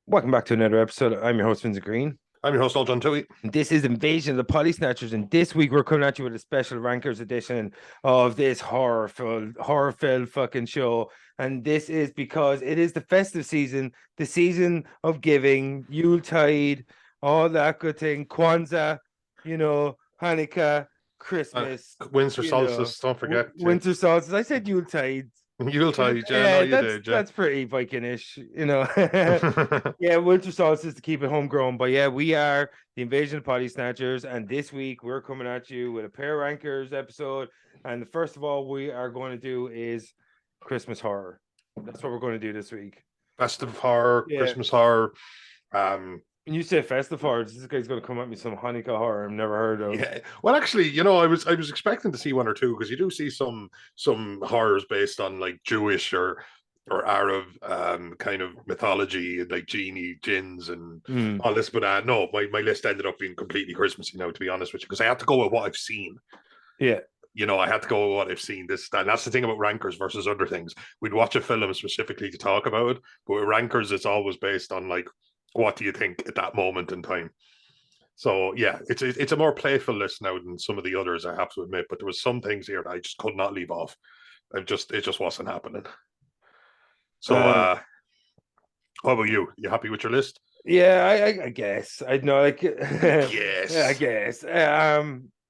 Welcome back to another episode. I'm your host, Vincent Green. I'm your host, John Tui. And this is Invasion of the Potty Snatchers. And this week we're coming at you with a special Rankers edition of this horror-filled fucking show. And this is because it is the festive season, the season of giving, Yuletide, all that good thing, Kwanzaa, Hanukkah, Christmas, Winter solstice, don't forget. winter solstice. I said Yuletide. Yuletide, yeah, no, Yeah, you did, yeah. that's pretty Vikingish, Yeah, winter solstice to keep it homegrown. But yeah, we are the Invasion of Potty Snatchers, and this week we're coming at you with a pair of rankers episode. And the first of all, we are going to do is Christmas horror. That's what we're going to do this week. Festive horror, Yeah. Christmas horror. When you say festive horror, this guy's going to come at me some Hanukkah horror I've never heard of. Yeah. Well, actually, I was expecting to see one or two because you do see some horrors based on like Jewish or Arab kind of mythology, like genie, jinns, and all this. But no, my list ended up being completely Christmassy now, to be honest with you, because I had to go with what I've seen. Yeah. I had to go with what I've seen. And that's the thing about rankers versus other things. We'd watch a film specifically to talk about it, but with rankers, it's always based on like, what do you think at that moment in time? So yeah, it's a more playful list now than some of the others, I have to admit. But there was some things here that I just could not leave off. It just wasn't happening. So how about you? You happy with your list? Yeah, I guess. I know, like Yes. I guess.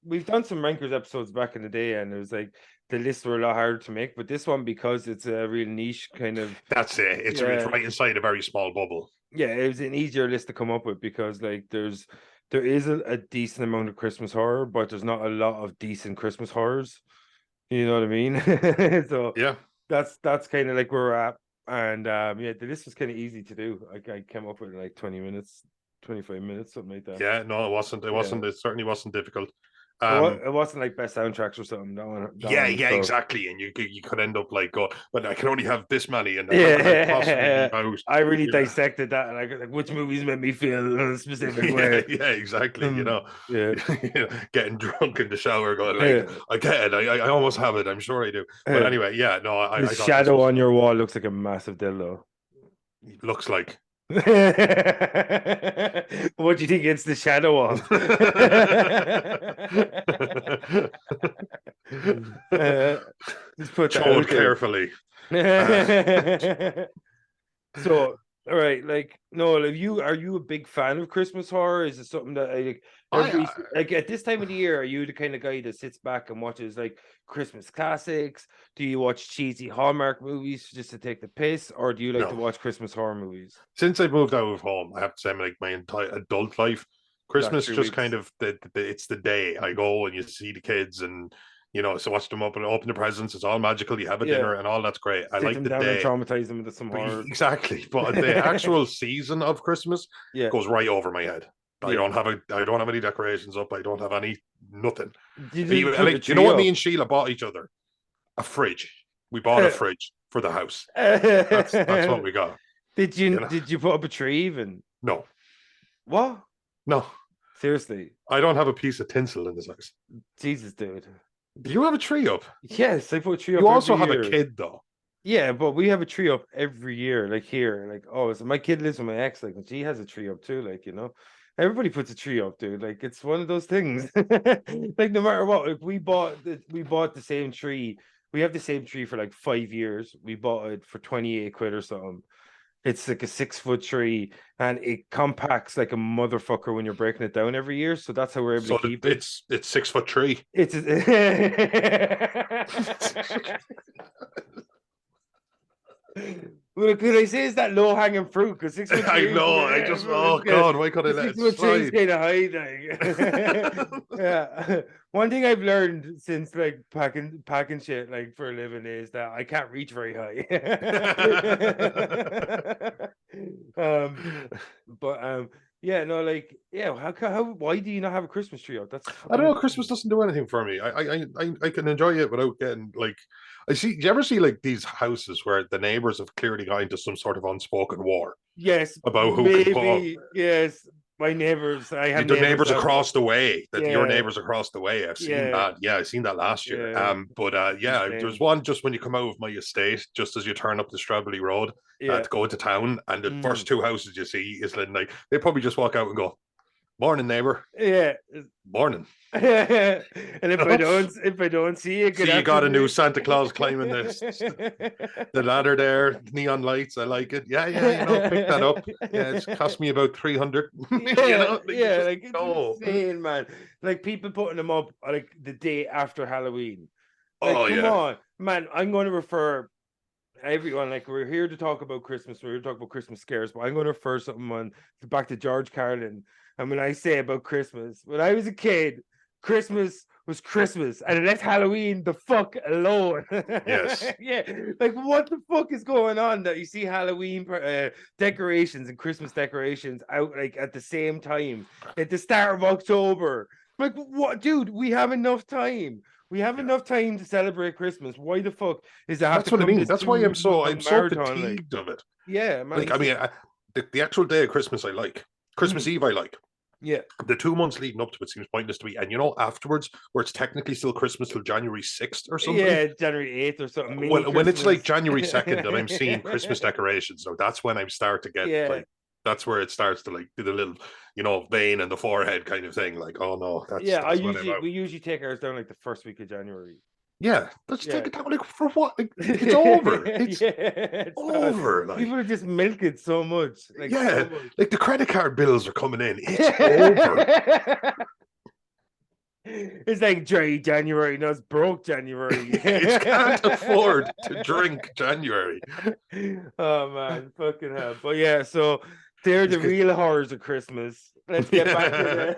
We've done some rankers episodes back in the day, and it was like the lists were a lot harder to make. But this one, because it's a real niche kind of, that's it. It's right inside a very small bubble. Yeah, it was an easier list to come up with because like there is a decent amount of Christmas horror, but there's not a lot of decent Christmas horrors. You know what I mean? So yeah, that's kind of like where we're at. And yeah, the list was kind of easy to do. I came up with like 20 minutes, 25 minutes, something like that. Yeah, no, it wasn't. It wasn't. It certainly wasn't difficult. It wasn't like best soundtracks or something. Exactly. And you could end up like, but I can only have this many, and I really dissected that, and like which movies made me feel a specific way. Yeah, exactly. Getting drunk in the shower, going like, again, I almost have it. I'm sure I do. But anyway, yeah, no, the shadow on your wall looks like a massive dildo. Looks like. What do you think it's the shadow of? Just put that carefully. So, all right, like Noel, are you a big fan of Christmas horror? Is it something that like at this time of the year, are you the kind of guy that sits back and watches like Christmas classics? Do you watch cheesy Hallmark movies just to take the piss, or do you like to watch Christmas horror movies? Since I moved out of home, I have to say, like my entire adult life, Christmas just kind of it's the day I go and you see the kids and so watch them open the presents. It's all magical. You have a dinner and all that's great. I like the day. And traumatize them into some horror. Exactly, but the actual season of Christmas goes right over my head. I don't have any decorations up. I don't have nothing. You know what me and Sheila bought each other? A fridge. We bought a fridge for the house. That's what we got. Did you put up a tree even? No. What? No. Seriously. I don't have a piece of tinsel in this house. Jesus, dude. Do you have a tree up? Yes, I put a tree up. You also have a kid though. Yeah, but we have a tree up every year, like here. Like, so my kid lives with my ex, like, and she has a tree up too, like, everybody puts a tree up, dude. Like, it's one of those things. Like, no matter what, if we bought the same tree. We have the same tree for like 5 years. We bought it for 28 quid or something. It's like a 6-foot tree, and it compacts like a motherfucker when you're breaking it down every year. So that's how we're able to keep it. It's 6-foot tree. It's Well, could I say is that low hanging fruit? Because 6 foot. I know. God, why could I let it slide? Kind of high, like. Yeah. One thing I've learned since like packing shit like for a living is that I can't reach very high. Yeah, no, like, yeah. How? Why do you not have a Christmas tree out? I don't know. Christmas doesn't do anything for me. I can enjoy it without getting like. Do you ever see like these houses where the neighbors have clearly got into some sort of unspoken war? Yes, about who maybe, can put up. Yes. My neighbors, I have The neighbors neighbors that, across the way, that your yeah, neighbors across the way. I've seen yeah, that. Yeah, I've seen that last year. yeah, But yeah, there's insane. one just when you come out of my estate, just as you turn up the Strawberry Road Yeah. to go into town, and the Mm. first two houses you see is like they probably just walk out and go, "Morning, neighbor. Yeah. Morning." And if I don't see you, good See, you got a new afternoon. Santa Claus climbing the ladder there, neon lights. I like it. Yeah, yeah, pick that up. Yeah, it's cost me about 300. Yeah, Like you yeah, just like it's go. insane, man. Like people putting them up like the day after Halloween. Like, Oh come yeah, on, man. I'm going to refer everyone, like, we're here to talk about Christmas, we're here to talk about Christmas scares, but I'm going to refer something on back to George Carlin. And when I say about Christmas, when I was a kid, Christmas was Christmas, and it left Halloween the fuck alone. yes. Yeah, like what the fuck is going on that you see Halloween decorations and Christmas decorations out like at the same time at the start of October? Like, what, dude? We have enough time. We have Yeah. enough time to celebrate Christmas. Why the fuck is there have to That's what I come mean. this That's why I'm 2 month so marathon? Like, fatigued of it. yeah, man. Like, I mean, the actual day of Christmas, I like. Christmas Eve, I like. Yeah, The 2 months leading up to it seems pointless to me. And afterwards, where it's technically still Christmas till January 6th or something. yeah, January 8th or something. Mini When it's like Christmas. January 2nd and I'm seeing Christmas decorations, so that's when I start to get Yeah, like, that's where it starts to like do the little, vein in the forehead kind of thing. Like, oh no, yeah. I that's when I'm usually out. we usually take ours down like the first week of January. Yeah, let's take Yeah. it down. Like, for what? Like, it's over. It's Yeah, it's not. over. Like, People are just milk it so much, like yeah, so much. like the credit card bills are coming in. It's over. It's like dry January, no, it's broke January. It can't afford to drink January. Oh man, fucking hell. But yeah, so they're the real horrors of Christmas. Let's get back to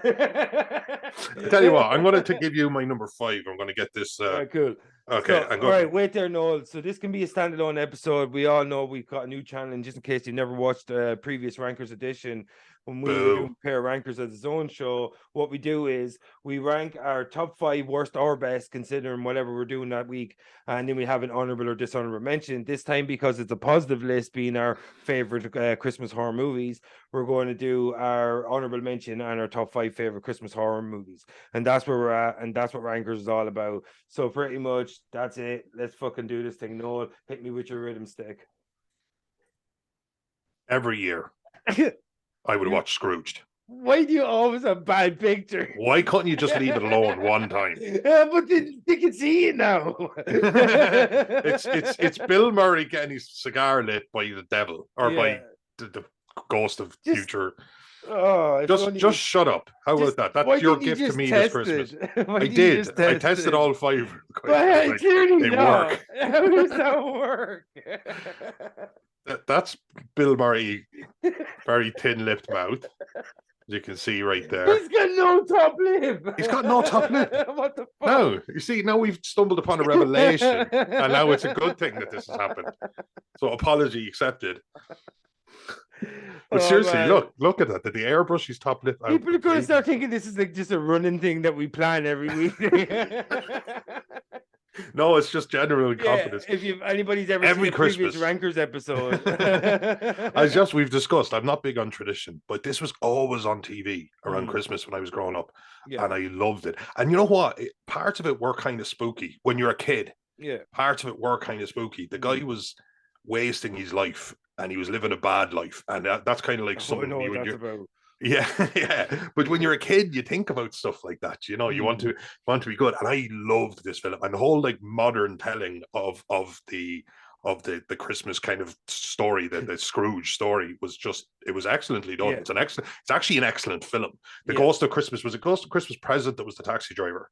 Yeah. I tell you what, I'm going the. to give you my number 5. I'm going to get this. Cool. Okay, So, I'm all going. right, wait there, Noel. So this can be a standalone episode. We all know we've got a new channel, and just in case you've never watched a previous Rankers edition, when we were Boo. doing Pair Rankers as its own show, what we do is we rank our top 5 worst or best, considering whatever we're doing that week, and then we have an honorable or dishonorable mention. This time, because it's a positive list, being our favorite Christmas horror movies, we're going to do our honorable mention and our top 5 favorite Christmas horror movies, and that's where we're at, and that's what Rankers is all about. So pretty much that's it. Let's fucking do this thing. Noel, hit me with your rhythm stick. Every year, I would watch Scrooged. Why do you always have bad picture? Why couldn't you just leave it alone one time? But they can see it now. It's Bill Murray getting his cigar lit by the devil or by the ghost of Just, future. Oh, just shut up. How about that? That's your gift to me this Christmas. I did. I tested all 5. But clearly they not. work. How does that work? That's Bill Murray, very thin-lipped mouth, as you can see right there. He's got no top lip. He's got no top lip. What the fuck? No, you see, now we've stumbled upon a revelation, and now it's a good thing that this has happened. So apology accepted. But seriously, man. look at that. Did the airbrush his top lip out? People are going to start thinking this is like just a running thing that we plan every week. No, it's just general confidence. If anybody's ever Every seen a Christmas previous Rankers episode, we've discussed. I'm not big on tradition, but this was always on TV around Christmas when I was growing up, and I loved it. And you know what? Parts of it were kind of spooky when you're a kid. Yeah, parts of it were kind of spooky. The guy was wasting his life, and he was living a bad life, and that's kind of like something I know you what and that's about. Yeah, yeah. But when you're a kid, you think about stuff like that. You want to be good. And I loved this film, and the whole like modern telling of the Christmas kind of story, the Scrooge story was excellently done. Yeah. It's actually an excellent film. The Ghost of Christmas was a Ghost of Christmas present that was the taxi driver.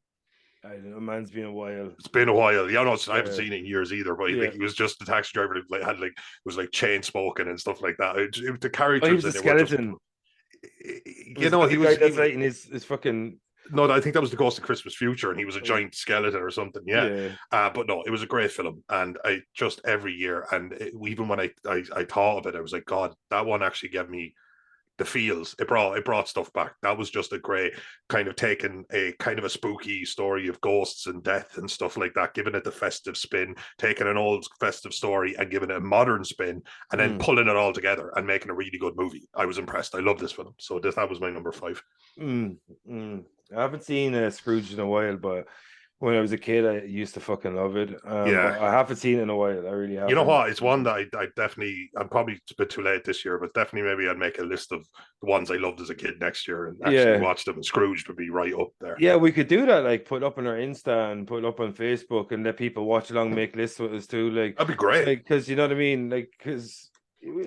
I don't know, man's been a while. It's been a while. Yeah, no, I haven't seen it in years either. But like, he was just the taxi driver that was like chain smoking and stuff like that. The characters. He was a skeleton. He was that's right in his fucking. No, I think that was the Ghost of Christmas Future, and he was a giant skeleton or something. Yeah. But no, it was a great film, and I just every year, and even when I thought of it, I was like, God, that one actually gave me the feels. It brought stuff back. That was just a great kind of taking a kind of a spooky story of ghosts and death and stuff like that, giving it the festive spin, taking an old festive story and giving it a modern spin, and then pulling it all together and making a really good movie. I was impressed. I love this film. So that was my number 5. I haven't seen Scrooge in a while, but when I was a kid, I used to fucking love it. But I haven't seen it in a while. I really haven't. You know what? It's one that I definitely, I'm probably a bit too late this year, but definitely maybe I'd make a list of the ones I loved as a kid next year and actually watch them. And Scrooge would be right up there. Yeah, we could do that. Like put up on our Insta and put up on Facebook and let people watch along, make lists with us too. Like that'd be great. Like because you know what I mean. Like because.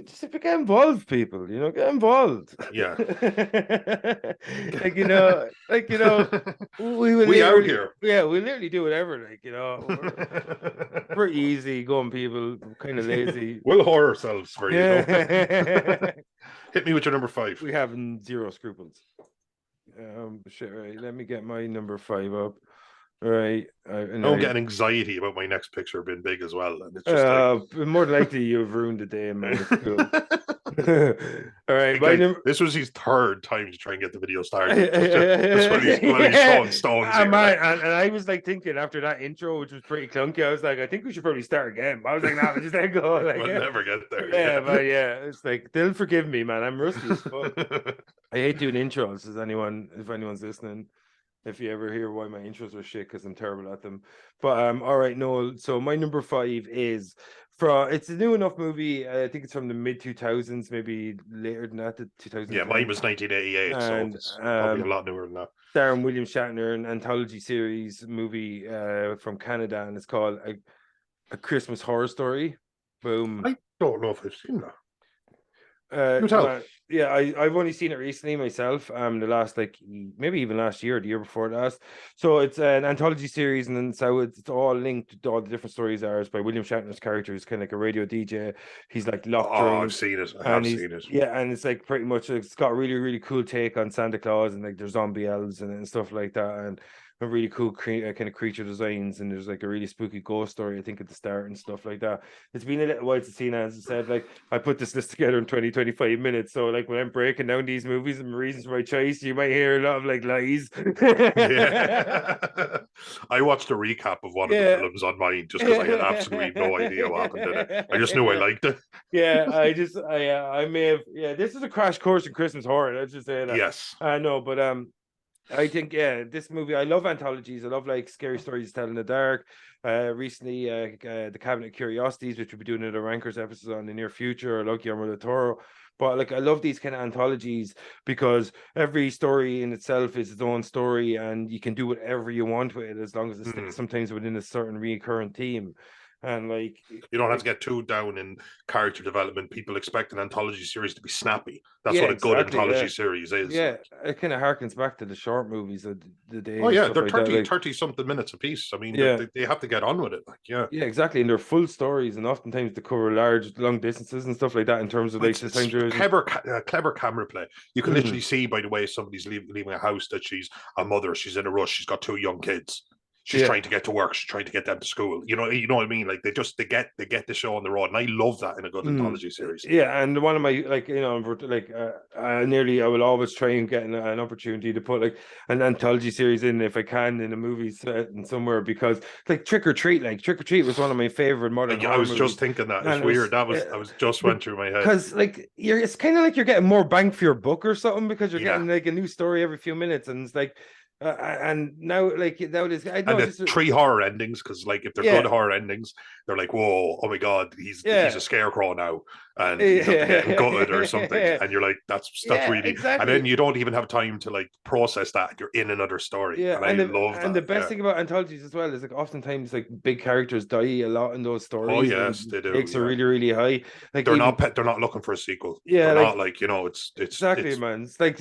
Just if you get involved, people, get involved. Yeah. we out here. Yeah, we literally do whatever. We're easy going people, kind of lazy. We'll whore ourselves for you. Hit me with your number 5. We have zero scruples. Shit, right. Let me get my number 5 up. Right. I'm getting anxiety about my next picture being big as well. And it's just more likely you've ruined the day, man. It's cool. All right. This was his 3rd time to try and get the video started. That's what he's throwing stones. And I was like thinking after that intro, which was pretty clunky, I was like, I think we should probably start again. But I was like, nah, just let go. Like, we'll never get there. Yeah, but it's like they'll forgive me, man. I'm rusty as fuck. I hate doing intros. If anyone's listening. If you ever hear why my intros are shit, because I'm terrible at them. But all right, Noel. So my number 5 is it's a new enough movie. I think it's from the mid 2000s, maybe later than that, the 2000s. Yeah, mine was 1988, so it's probably a lot newer than that. Starring William Shatner, an anthology series movie from Canada, and it's called A Christmas Horror Story. Boom. I don't know if I've seen that. I've only seen it recently myself. The last maybe even last year, the year before last. So it's an anthology series, and then so it's all linked to all the different stories are by William Shatner's character, who's kind of like a radio DJ. He's like locked. I've seen it. I have seen it. Yeah, and it's like pretty much it's got a really really cool take on Santa Claus, and like there's zombie elves and stuff like that, and a really cool kind of creature designs, and there's like a really spooky ghost story I think at the start and stuff like that. It's been a little while since I've seen it. As I said, like I put this list together in 20-25 minutes, so like when I'm breaking down these movies and reasons for my choice, you might hear a lot of like lies. I watched a recap of one of the films on mine just because I had absolutely no idea what happened in it. I just knew I liked it. I may have this is a crash course in Christmas horror, let's just say that. Yes, I know, but I think this movie, I love anthologies. I love like scary stories to tell in the dark. Recently, the Cabinet of Curiosities, which we'll be doing another Rankers episode on in the near future, or Guillermo del Toro. But like I love these kind of anthologies because every story in itself is its own story, and you can do whatever you want with it as long as it sticks sometimes within a certain recurrent theme. And like you don't have to get too down in character development. People expect an anthology series to be snappy. That's what a good anthology series is. Yeah, it kind of harkens back to the short movies of the day. Oh yeah, they're 30 something minutes a piece. I mean, they have to get on with it. Like, yeah, exactly. And they're full stories, and oftentimes they cover long distances and stuff like that in terms of like clever camera play. You can literally see by the way somebody's leaving a house that she's a mother. She's in a rush. She's got 2 young kids. She's trying to get to work. She's trying to get them to school. You know what I mean? Like they get the show on the road, and I love that in a good anthology series. Yeah, and one of my I will always try and get an opportunity to put like an anthology series in if I can in a movie set and somewhere, because like Trick or Treat was one of my favorite modern. I was just thinking that it's weird. I was just went through my head because like it's kind of like you're getting more bang for your buck or something, because you're getting like a new story every few minutes, and it's like. And now, like nowadays, I know and the 3 horror endings, because like if they're good horror endings, they're like, whoa, oh my god, he's a scarecrow now, and he's getting gutted or something, and you're like, that's really, exactly. And then you don't even have time to like process that. You're in another story, and I love that. And the best thing about anthologies as well is like oftentimes like big characters die a lot in those stories. Oh yes, they do. Stakes are really really high. Like they're not looking for a sequel. Yeah, they're not like it's exactly, man. It's like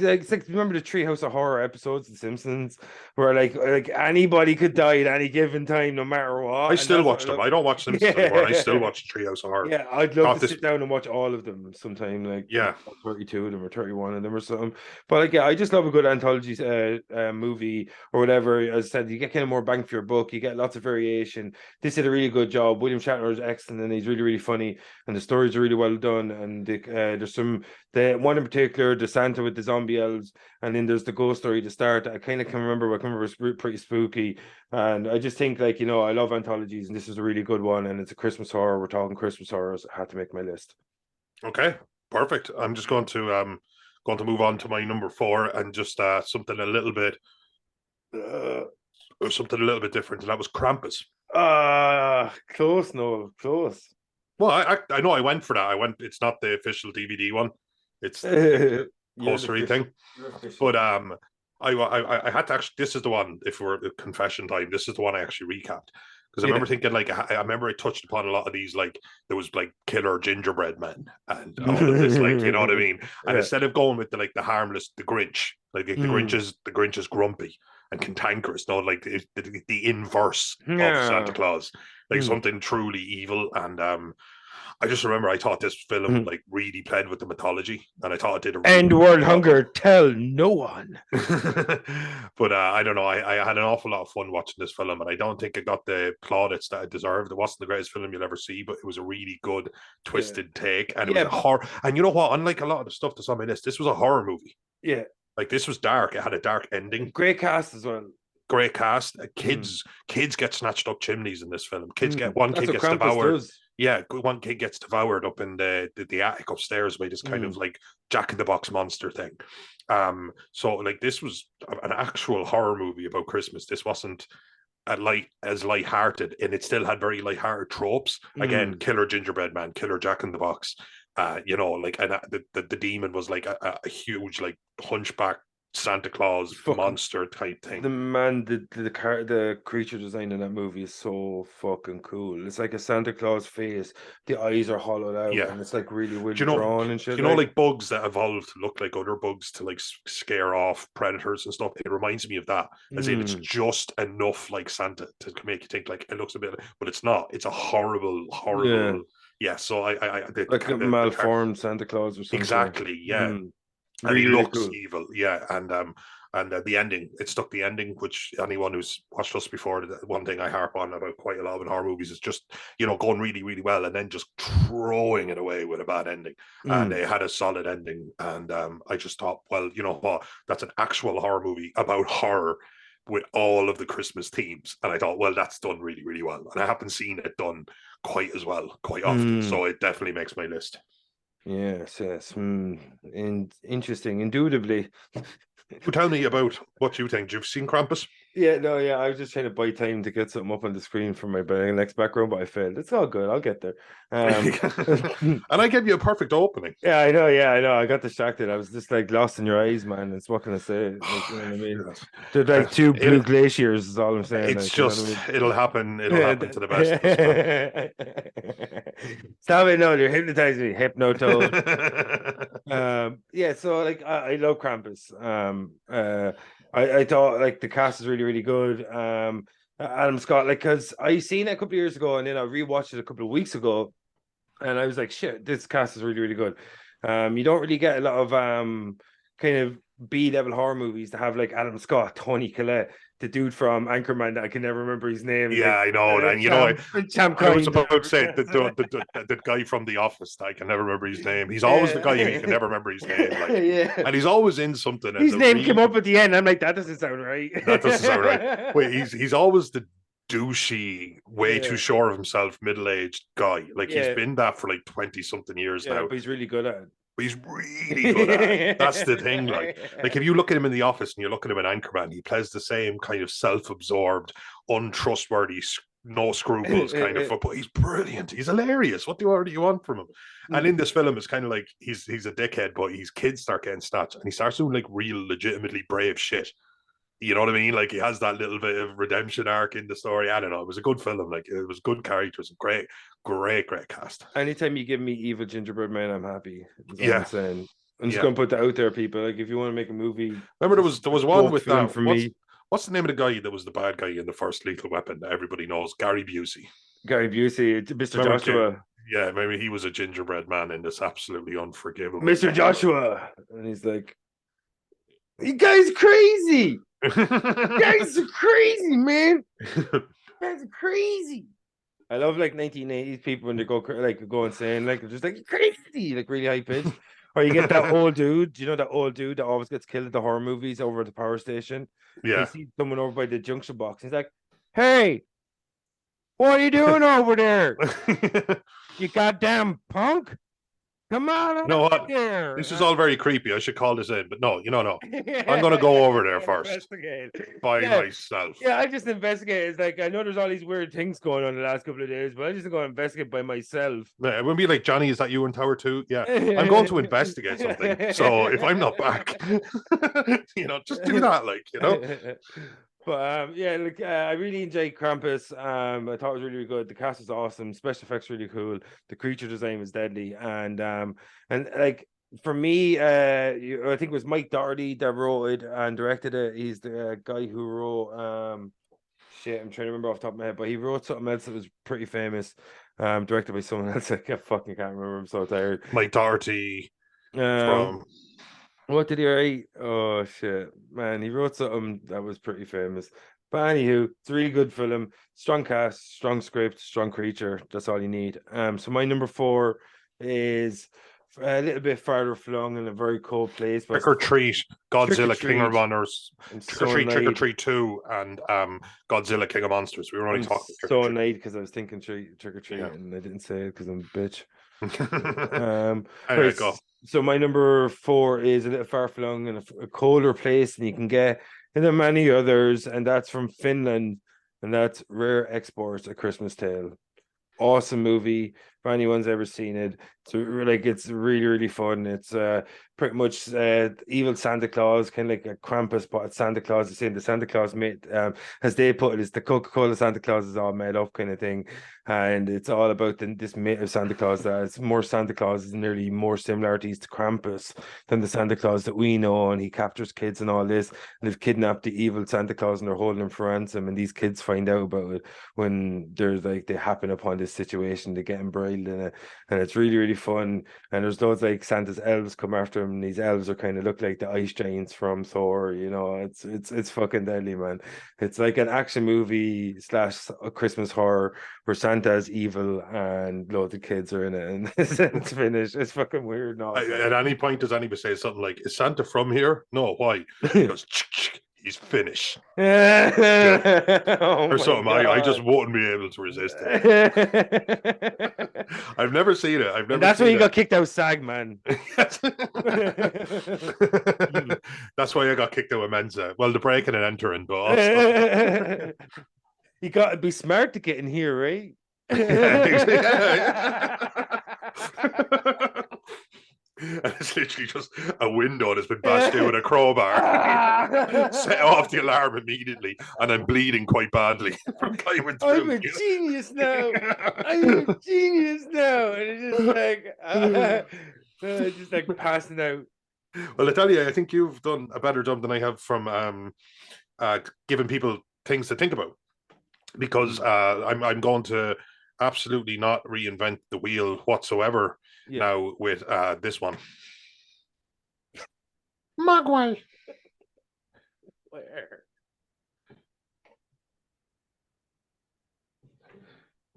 remember the Treehouse of Horror episodes, The Simpsons. Simpsons, where like anybody could die at any given time, no matter I what, and still that's what watch I them. love. I don't watch Simpsons anymore. I still Yeah. watch Treehouse of Horror. Yeah, I'd love Got to this. sit down and watch all of them sometime, like Yeah. 32 of them or 31 of them or something. But like, yeah, I just love a good anthology movie or whatever. As I said, you get kind of more bang for your buck. You get lots of variation. This did a really good job. William Shatner is excellent, and he's really, really funny, and the stories are really well done. And there's the one in particular, the Santa with the zombie elves, and then there's the ghost story to start. I kind of can remember, but I can remember it was pretty spooky. And I just think, like, I love anthologies, and this is a really good one. And it's a Christmas horror. We're talking Christmas horrors. I had to make my list. Okay. Perfect. I'm just going to move on to my number 4 and just uh, something a little bit different, and that was Krampus. Close, Noel, close. Well, I know I went for that. I went. It's not the official DVD one. It's the You're the postery official. thing. You're official. But I had to actually. This is the one. If we're at confession time, this is the one I actually recapped because I remember thinking like I remember I touched upon a lot of these, like there was like killer gingerbread men and all of this, like, you know what I mean. And Yeah. instead of going with the harmless, the Grinch, like the Grinch is grumpy and cantankerous, no, like the inverse of Santa Yeah. Claus, like something truly evil. And I just remember I thought this film like really played with the mythology, and I thought it did a really End good world job. hunger. Tell no one. But I don't know. I had an awful lot of fun watching this film, and I don't think it got the plaudits that it deserved. It wasn't the greatest film you'll ever see, but it was a really good twisted take, and it was a horror. And you know what? Unlike a lot of the stuff that's on my list, this was a horror movie. Yeah. Like, this was dark. It had a dark ending. Great cast as well. Great cast. Kids get snatched up chimneys in this film. One That's kid what gets Krampus devoured. does. Yeah, one kid gets devoured up in the attic upstairs by this kind of like Jack in the Box monster thing. So like this was an actual horror movie about Christmas. This wasn't as light-hearted, and it still had very light-hearted tropes. Again, killer gingerbread man, killer Jack in the Box. And the demon was like a huge like hunchback Santa Claus monster type thing. The creature design in that movie is so fucking cool. It's like a Santa Claus face. The eyes are hollowed out, and it's like really well drawn and shit. Like bugs that evolved to look like other bugs to like scare off predators and stuff. It reminds me of that, as in it's just enough like Santa to make you think like it looks a bit, but it's not. It's a horrible. Yeah. So like a malformed Santa Claus or something. Exactly. Yeah. And he looks evil, yeah. And the ending, it stuck the ending, which anyone who's watched us before, the one thing I harp on about quite a lot in horror movies is just, going really, really well and then just throwing it away with a bad ending. And they had a solid ending. And I just thought, well, you know what? That's an actual horror movie about horror with all of the Christmas themes. And I thought, well, that's done really, really well. And I haven't seen it done quite as well, quite often. So it definitely makes my list. Yes. Interesting, indubitably. Tell me about what you think. You've seen Krampus? Yeah, no, yeah. I was just trying to buy time to get something up on the screen for my next background, but I failed. It's all good. I'll get there. And I gave you a perfect opening. Yeah, I know. Yeah, I know. I got distracted. I was just like lost in your eyes, man. It's what can I say? Like, you know what I mean? They're like two blue glaciers. Is all I'm saying. It's like, just it'll happen. It'll happen to the best of us. Stop it! No, you're hypnotizing me. Hypnotoad. Yeah. So like, I love Krampus. I thought like the cast is really, really good. Adam Scott, like, because I seen it a couple of years ago and then I rewatched it a couple of weeks ago, and I was like, shit, this cast is really, really good. You don't really get a lot of kind of B-level horror movies to have like Adam Scott, Tony Collette, the dude from Anchorman that I can never remember his name. Yeah, like, I know. And you know, I was about to say the guy from The Office. I can never remember his name. He's always the guy you can never remember his name. Like, and he's always in something. His name came up at the end. I'm like, that doesn't sound right. That doesn't sound right. Wait, he's always the douchey, way too sure of himself, middle-aged guy. Like he's been that for like 20-something years now. But he's really good at it. He's really good at it. That's the thing. Like if you look at him in The Office and you look at him in Anchorman, he plays the same kind of self-absorbed, untrustworthy, no scruples kind of. But he's brilliant. He's hilarious. What do you want from him? And in this film, it's kind of like he's a dickhead, but his kids start getting snatched, and he starts doing like real, legitimately brave shit. You know what I mean? Like he has that little bit of redemption arc in the story. I don't know. It was a good film. Like it was good characters, great cast. Anytime you give me evil gingerbread man, I'm happy. Yeah. I'm saying. I'm just gonna put that out there, people. Like if you want to make a movie, remember there was one with for me. What's the name of the guy that was the bad guy in the first Lethal Weapon that everybody knows? Gary Busey. Gary Busey, Mr. Remember, Joshua. yeah, maybe he was a gingerbread man in this absolutely unforgivable. Mr. Joshua. And he's like, you guys are crazy. You guys are crazy, man. You guys are crazy. I love like 1980s people when they go insane, like just like crazy, like really high pitched. Or you get that old dude, do you know that old dude that always gets killed at the horror movies over at the power station? Yeah. He sees someone over by the junction box. He's like, hey, what are you doing over there? You goddamn punk. Come on, you know what? there. This is all very creepy. I should call this in, but no. I'm going to go over there first by myself. Yeah, I just investigate. It's like I know there's all these weird things going on the last couple of days, but I just go investigate by myself. Yeah, it would be like, Johnny, is that you in Tower 2? Yeah, I'm going to investigate something. So if I'm not back, just do that, But yeah, look, I really enjoyed Krampus. I thought it was really, really good. The cast was awesome. Special effects really cool. The creature design was deadly, and like for me, I think it was Mike Doherty that wrote it and directed it. He's the guy who wrote shit. I'm trying to remember off the top of my head, but he wrote something else that was pretty famous. Directed by someone else. I fucking can't remember. I'm so tired. Mike Doherty from. What did he write? Oh shit, man! He wrote something that was pretty famous. But anywho, it's a really good film. Strong cast, strong script, strong creature. That's all you need. So my number 4 is a little bit farther flung in a very cold place. Trick or Treat, Godzilla King of Monsters, Trick or Treat 2, and Godzilla King of Monsters. We were only talking. So annoyed because I was thinking Trick or Treat, and I didn't say it because I'm a bitch. Anyway, go. So my number 4 is a little far flung in a colder place than you can get, and there are many others, and that's from Finland, and that's Rare Exports: A Christmas Tale. Awesome movie. If anyone's ever seen it, it's really, really fun. It's pretty much evil Santa Claus, kind of like a Krampus, but Santa Claus is saying the Santa Claus made, as they put it, is the Coca-Cola Santa Claus is all made up kind of thing, and it's all about this myth of Santa Claus that it's more Santa Claus is nearly more similarities to Krampus than the Santa Claus that we know, and he captures kids and all this, and they've kidnapped the evil Santa Claus and they're holding him for ransom, and these kids find out about it when there's like they happen upon this situation, they get embroiled in it, and it's really, really fun. And there's those like Santa's elves come after him, and these elves are kind of look like the ice giants from Thor. It's fucking deadly, man. It's like an action movie / a Christmas horror where Santa is evil and loads of kids are in it, and it's finished. It's fucking weird. No, at any point does anybody say something like, "Is Santa from here?" No, why? He goes, he's Finnish. Oh or something. I just wouldn't be able to resist it. I've never seen it. And that's why you got kicked out SAG, man. That's why I got kicked out of Mensa. Well, the breaking and entering, but you got to be smart to get in here, right? And it's literally just a window that's been bashed in with a crowbar. Set off the alarm immediately, and I'm bleeding quite badly from climbing through. I'm a genius now. I'm a genius now. And it's just like passing out. Well, I tell you, I think you've done a better job than I have from giving people things to think about. Because I'm going to absolutely not reinvent the wheel whatsoever now with this one. Mogwai. Where?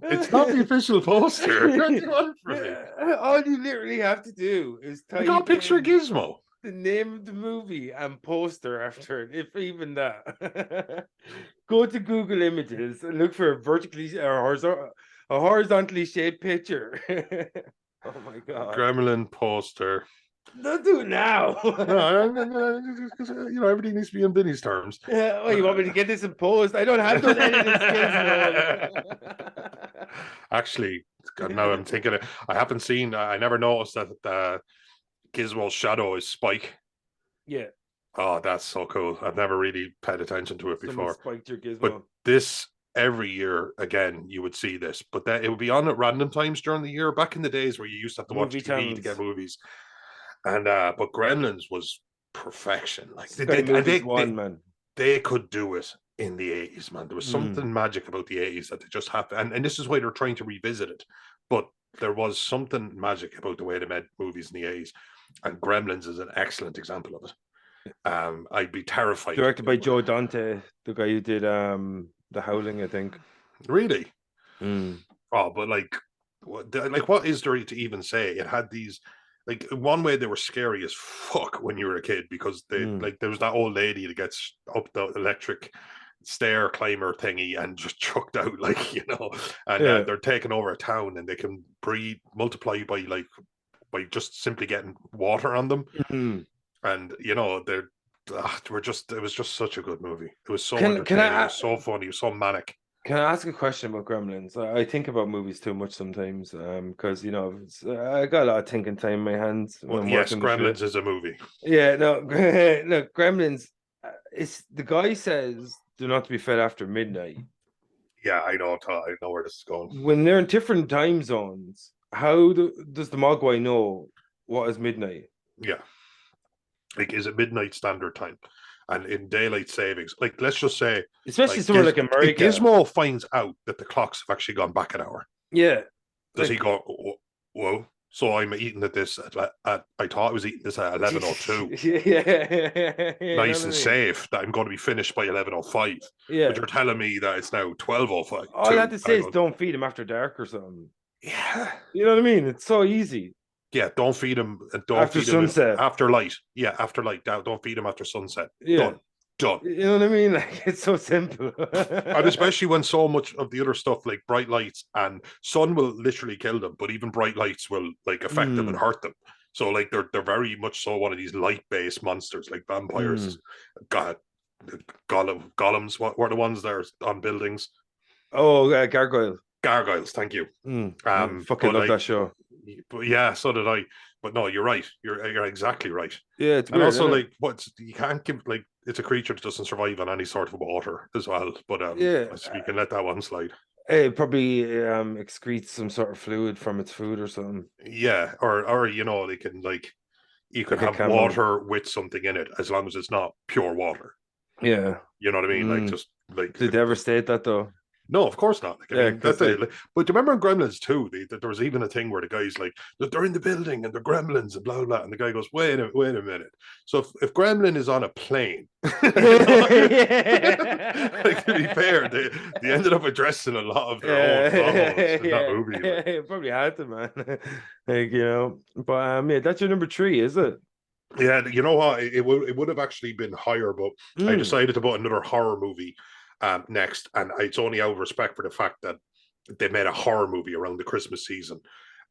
It's not the official poster. All you literally have to do is type. I got a picture of Gizmo. The name of the movie and poster after it, if even that. Go to Google Images and look for a horizontally shaped picture. Oh my god! Gremlin poster. Don't do it now. No, everything needs to be on Vinnie's terms. Oh, you want me to get this in post? I don't have those editing skills. Actually, now I'm thinking it. I haven't seen. I never noticed that Gizmo's shadow is Spike. Yeah. Oh, that's so cool. I've never really paid attention to it before. Spiked your Gizmo. But this every year again you would see this, but that it would be on at random times during the year. Back in the days where you used to have to watch TV to get movies, and but Gremlins was perfection. Like they man. they could do it in the 80s, man. There was Mm. something magic about the 80s that they just have to, and this is why they're trying to revisit it. But there was something magic about the way they made movies in the 80s. And Gremlins is an excellent example of it. I'd be terrified. Directed by Joe Dante, the guy who did The Howling, I think. Really? Mm. Oh, but what is there to even say? It had these, like, one way they were scary as fuck when you were a kid because there was that old lady that gets up the electric stair climber thingy and just chucked out, like, and Yeah. they're taking over a town and they can multiply by just simply getting water on them, Mm. and it was just such a good movie. It was so Can entertaining. It I was so funny. It was so manic. can I ask a question about Gremlins? I think about movies too much sometimes, because I got a lot of thinking time in my hands when Well, I'm yes, working the shit. Gremlins is a movie. Yeah, no, no, Gremlins. It's the guy says do not be fed after midnight. Yeah, I know. I know where this is going. When they're in different time zones, does the Mogwai know what is midnight? Yeah, like, is it midnight standard time? And in daylight savings, like, let's just say, Especially somewhere like America. Gizmo finds out that the clocks have actually gone back an hour. Yeah, Does he go, whoa? So I'm eating at this I thought I was eating this at 11:02. Yeah, Nice and safe that I'm going to be finished by 11:05. Yeah. But you're telling me that it's now 12:05. All I have to say is don't feed him after dark or something. Yeah. You know what I mean? It's so easy. Yeah, don't feed him. Don't After feed him sunset. after light. Yeah, after light. Don't feed him after sunset. Yeah. Done. You know what I mean? Like, it's so simple. And especially when so much of the other stuff, like bright lights and sun, will literally kill them, but even bright lights will, like, affect them and hurt them. So, like, they're very much so one of these light-based monsters, like vampires. God, golems. What were the ones there on buildings? Oh, gargoyle. Gargoyles. Thank you. Fucking love that show. But yeah, so did I. But no, you're right. You're exactly right. Yeah, it's and weird, also, like, you can't give, like, it's a creature that doesn't survive on any sort of water as well. But yeah, you can let that one slide. It probably excretes some sort of fluid from its food or something. Yeah, or they can, like, you can Like have water with something in it as long as it's not pure water. Yeah, you know what I mean. Like, just like, did they ever state that though? No, of course not. Like, I Yeah, mean, that's it. Like, but do you remember in Gremlins 2, there was even a thing where the guy's like, they're in the building and they're gremlins and blah, blah, blah. And the guy goes, wait a minute. So if Gremlin is on a plane, like, to be fair, they ended up addressing a lot of their own problems in that movie. Like. It probably had to, man. But yeah, that's your number 3, is it? Yeah, you know what? It would have actually been higher, but I decided to put another horror movie next, and it's only out of respect for the fact that they made a horror movie around the Christmas season.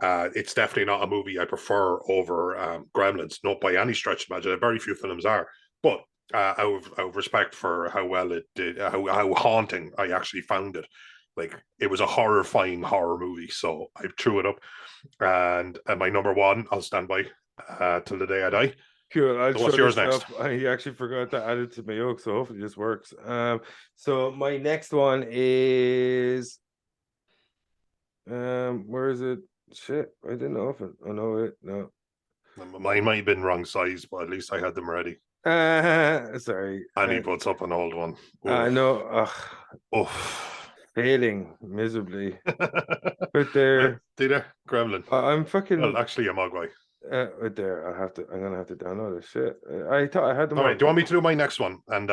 It's definitely not a movie I prefer over Gremlins, not by any stretch of imagination. Very few films are, but out of respect for how well it did, how haunting I actually found it. Like, it was a horrifying horror movie, so I threw it up. And my number 1, I'll stand by till the day I die. Cool. So what's yours next? I actually forgot to add it to my yoke, so hopefully this works. So my next one is where is it? Shit, I didn't know if it. I know it. No, mine might have been wrong size, but at least I had them ready. Sorry. And he puts up an old one. No. Failing miserably. Right there. Gremlin. I'm fucking. Well, actually, a Mogwai. Right there. I'm gonna have to download this shit. I thought I had them. All right. Do you want me to do my next one? And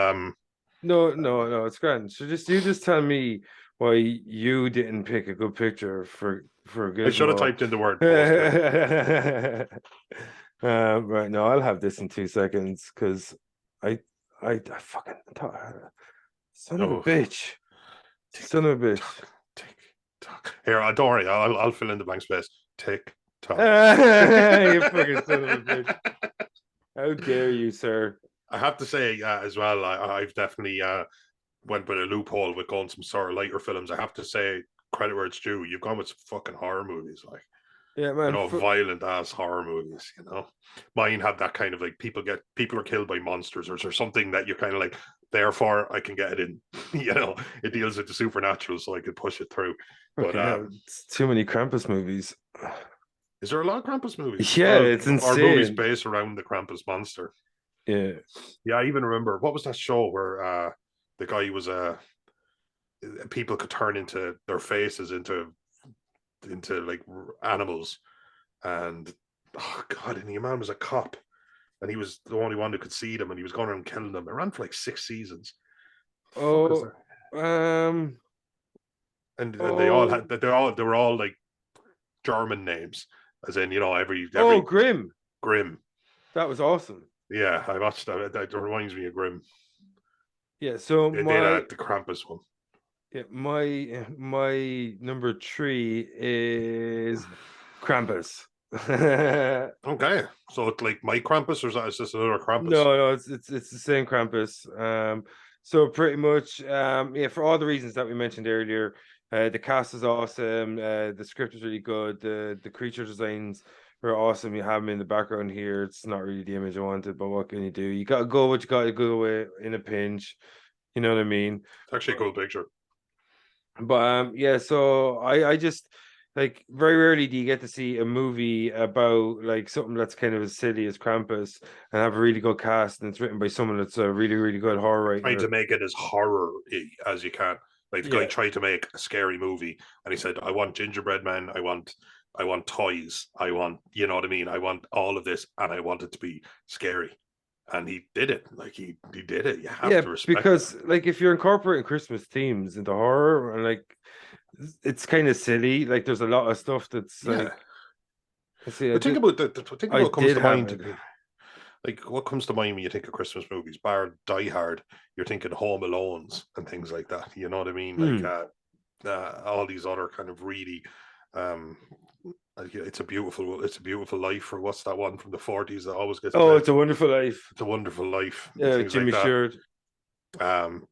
No, it's grand. So you just tell me why you didn't pick a good picture for a good. I should have typed in the word. Right, no, I'll have this in 2 seconds because I fucking thought son of a bitch. Son of a bitch. Tick tock. Here, don't worry. I'll fill in the blank space. Tick tock. You fucking son of a bitch. How dare you, sir? I have to say as well, I've definitely went with a loophole with going some sort of lighter films. I have to say, credit where it's due. You've gone with some fucking horror movies, like. Yeah, man. Violent ass horror movies. Mine have that kind of, like, people are killed by monsters or something that you're kind of like, therefore I can get it in. It deals with the supernatural, so I could push it through. But it's too many Krampus movies. Is there a lot of Krampus movies? Yeah, it's insane. Our movies based around the Krampus monster. Yeah. Yeah, I even remember what was that show where the guy was people could turn into their faces into like animals, and oh god, and the man was a cop, and he was the only one who could see them, and he was going around killing them. It ran for like 6 seasons. Fuck is Oh, that? um, And oh, they were all like German names, as in oh, every Grimm. Grimm. That was awesome. Yeah, I watched that. That reminds me of Grimm. Yeah. So They did my the Krampus one. yeah, my number three is Krampus. Okay, so it's like my Krampus, or is this another Krampus? No, it's the same Krampus. So pretty much, yeah, for all the reasons that we mentioned earlier, the cast is awesome. The script is really good. The creature designs are awesome. You have them in the background here. It's not really the image I wanted, but what can you do? You gotta go what you gotta go with in a pinch. You know what I mean? It's actually a cool picture. But yeah, so I just like very rarely do you get to see a movie about like something that's kind of as silly as Krampus and have a really good cast and it's written by someone that's a really, really good horror Trying to writer. make it as horror as you can. Like the guy Yeah. tried to make a scary movie, and he said, "I want gingerbread men. I want toys. I want, you know what I mean. I want all of this, and I want it to be scary." And he did it. Like he did it. You have Yeah, to respect that. because like if you're incorporating Christmas themes into horror and like it's kind of silly. Like there's a lot of stuff that's Yeah. like I see But think about I what comes did to have mind it. to me. Like what comes to mind when you think of Christmas movies? Bar Die Hard, you're thinking Home Alones and things like that. You know what I mean? Like Hmm. all these other kind of really um it's a beautiful life, or what's that one from the 40s that always gets Oh, played? it's a wonderful life. It's a Wonderful Life and Yeah, things like Jimmy that. Stewart.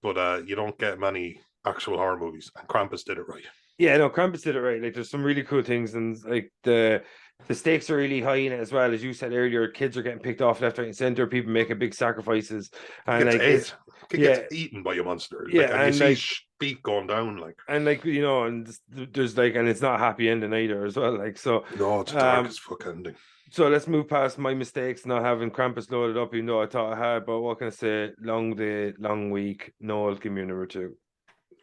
But you don't get many actual horror movies, and Krampus did it right. Yeah, no, Krampus did it right. Like, there's some really cool things, and like the stakes are really high in it as well. As you said earlier, kids are getting picked off left, right, and center. People making big sacrifices, He and gets like it, ate. He gets yeah, eaten by a monster. Like, yeah, and you see his feet going down. Like, there's like, and it's not a happy ending either as well. Like, so, no, it's a dark um, as fuck ending. so let's move past my mistakes, not having Krampus loaded up, even though I thought I had. But what can I say? Long day, long week. Noel, give me a number two.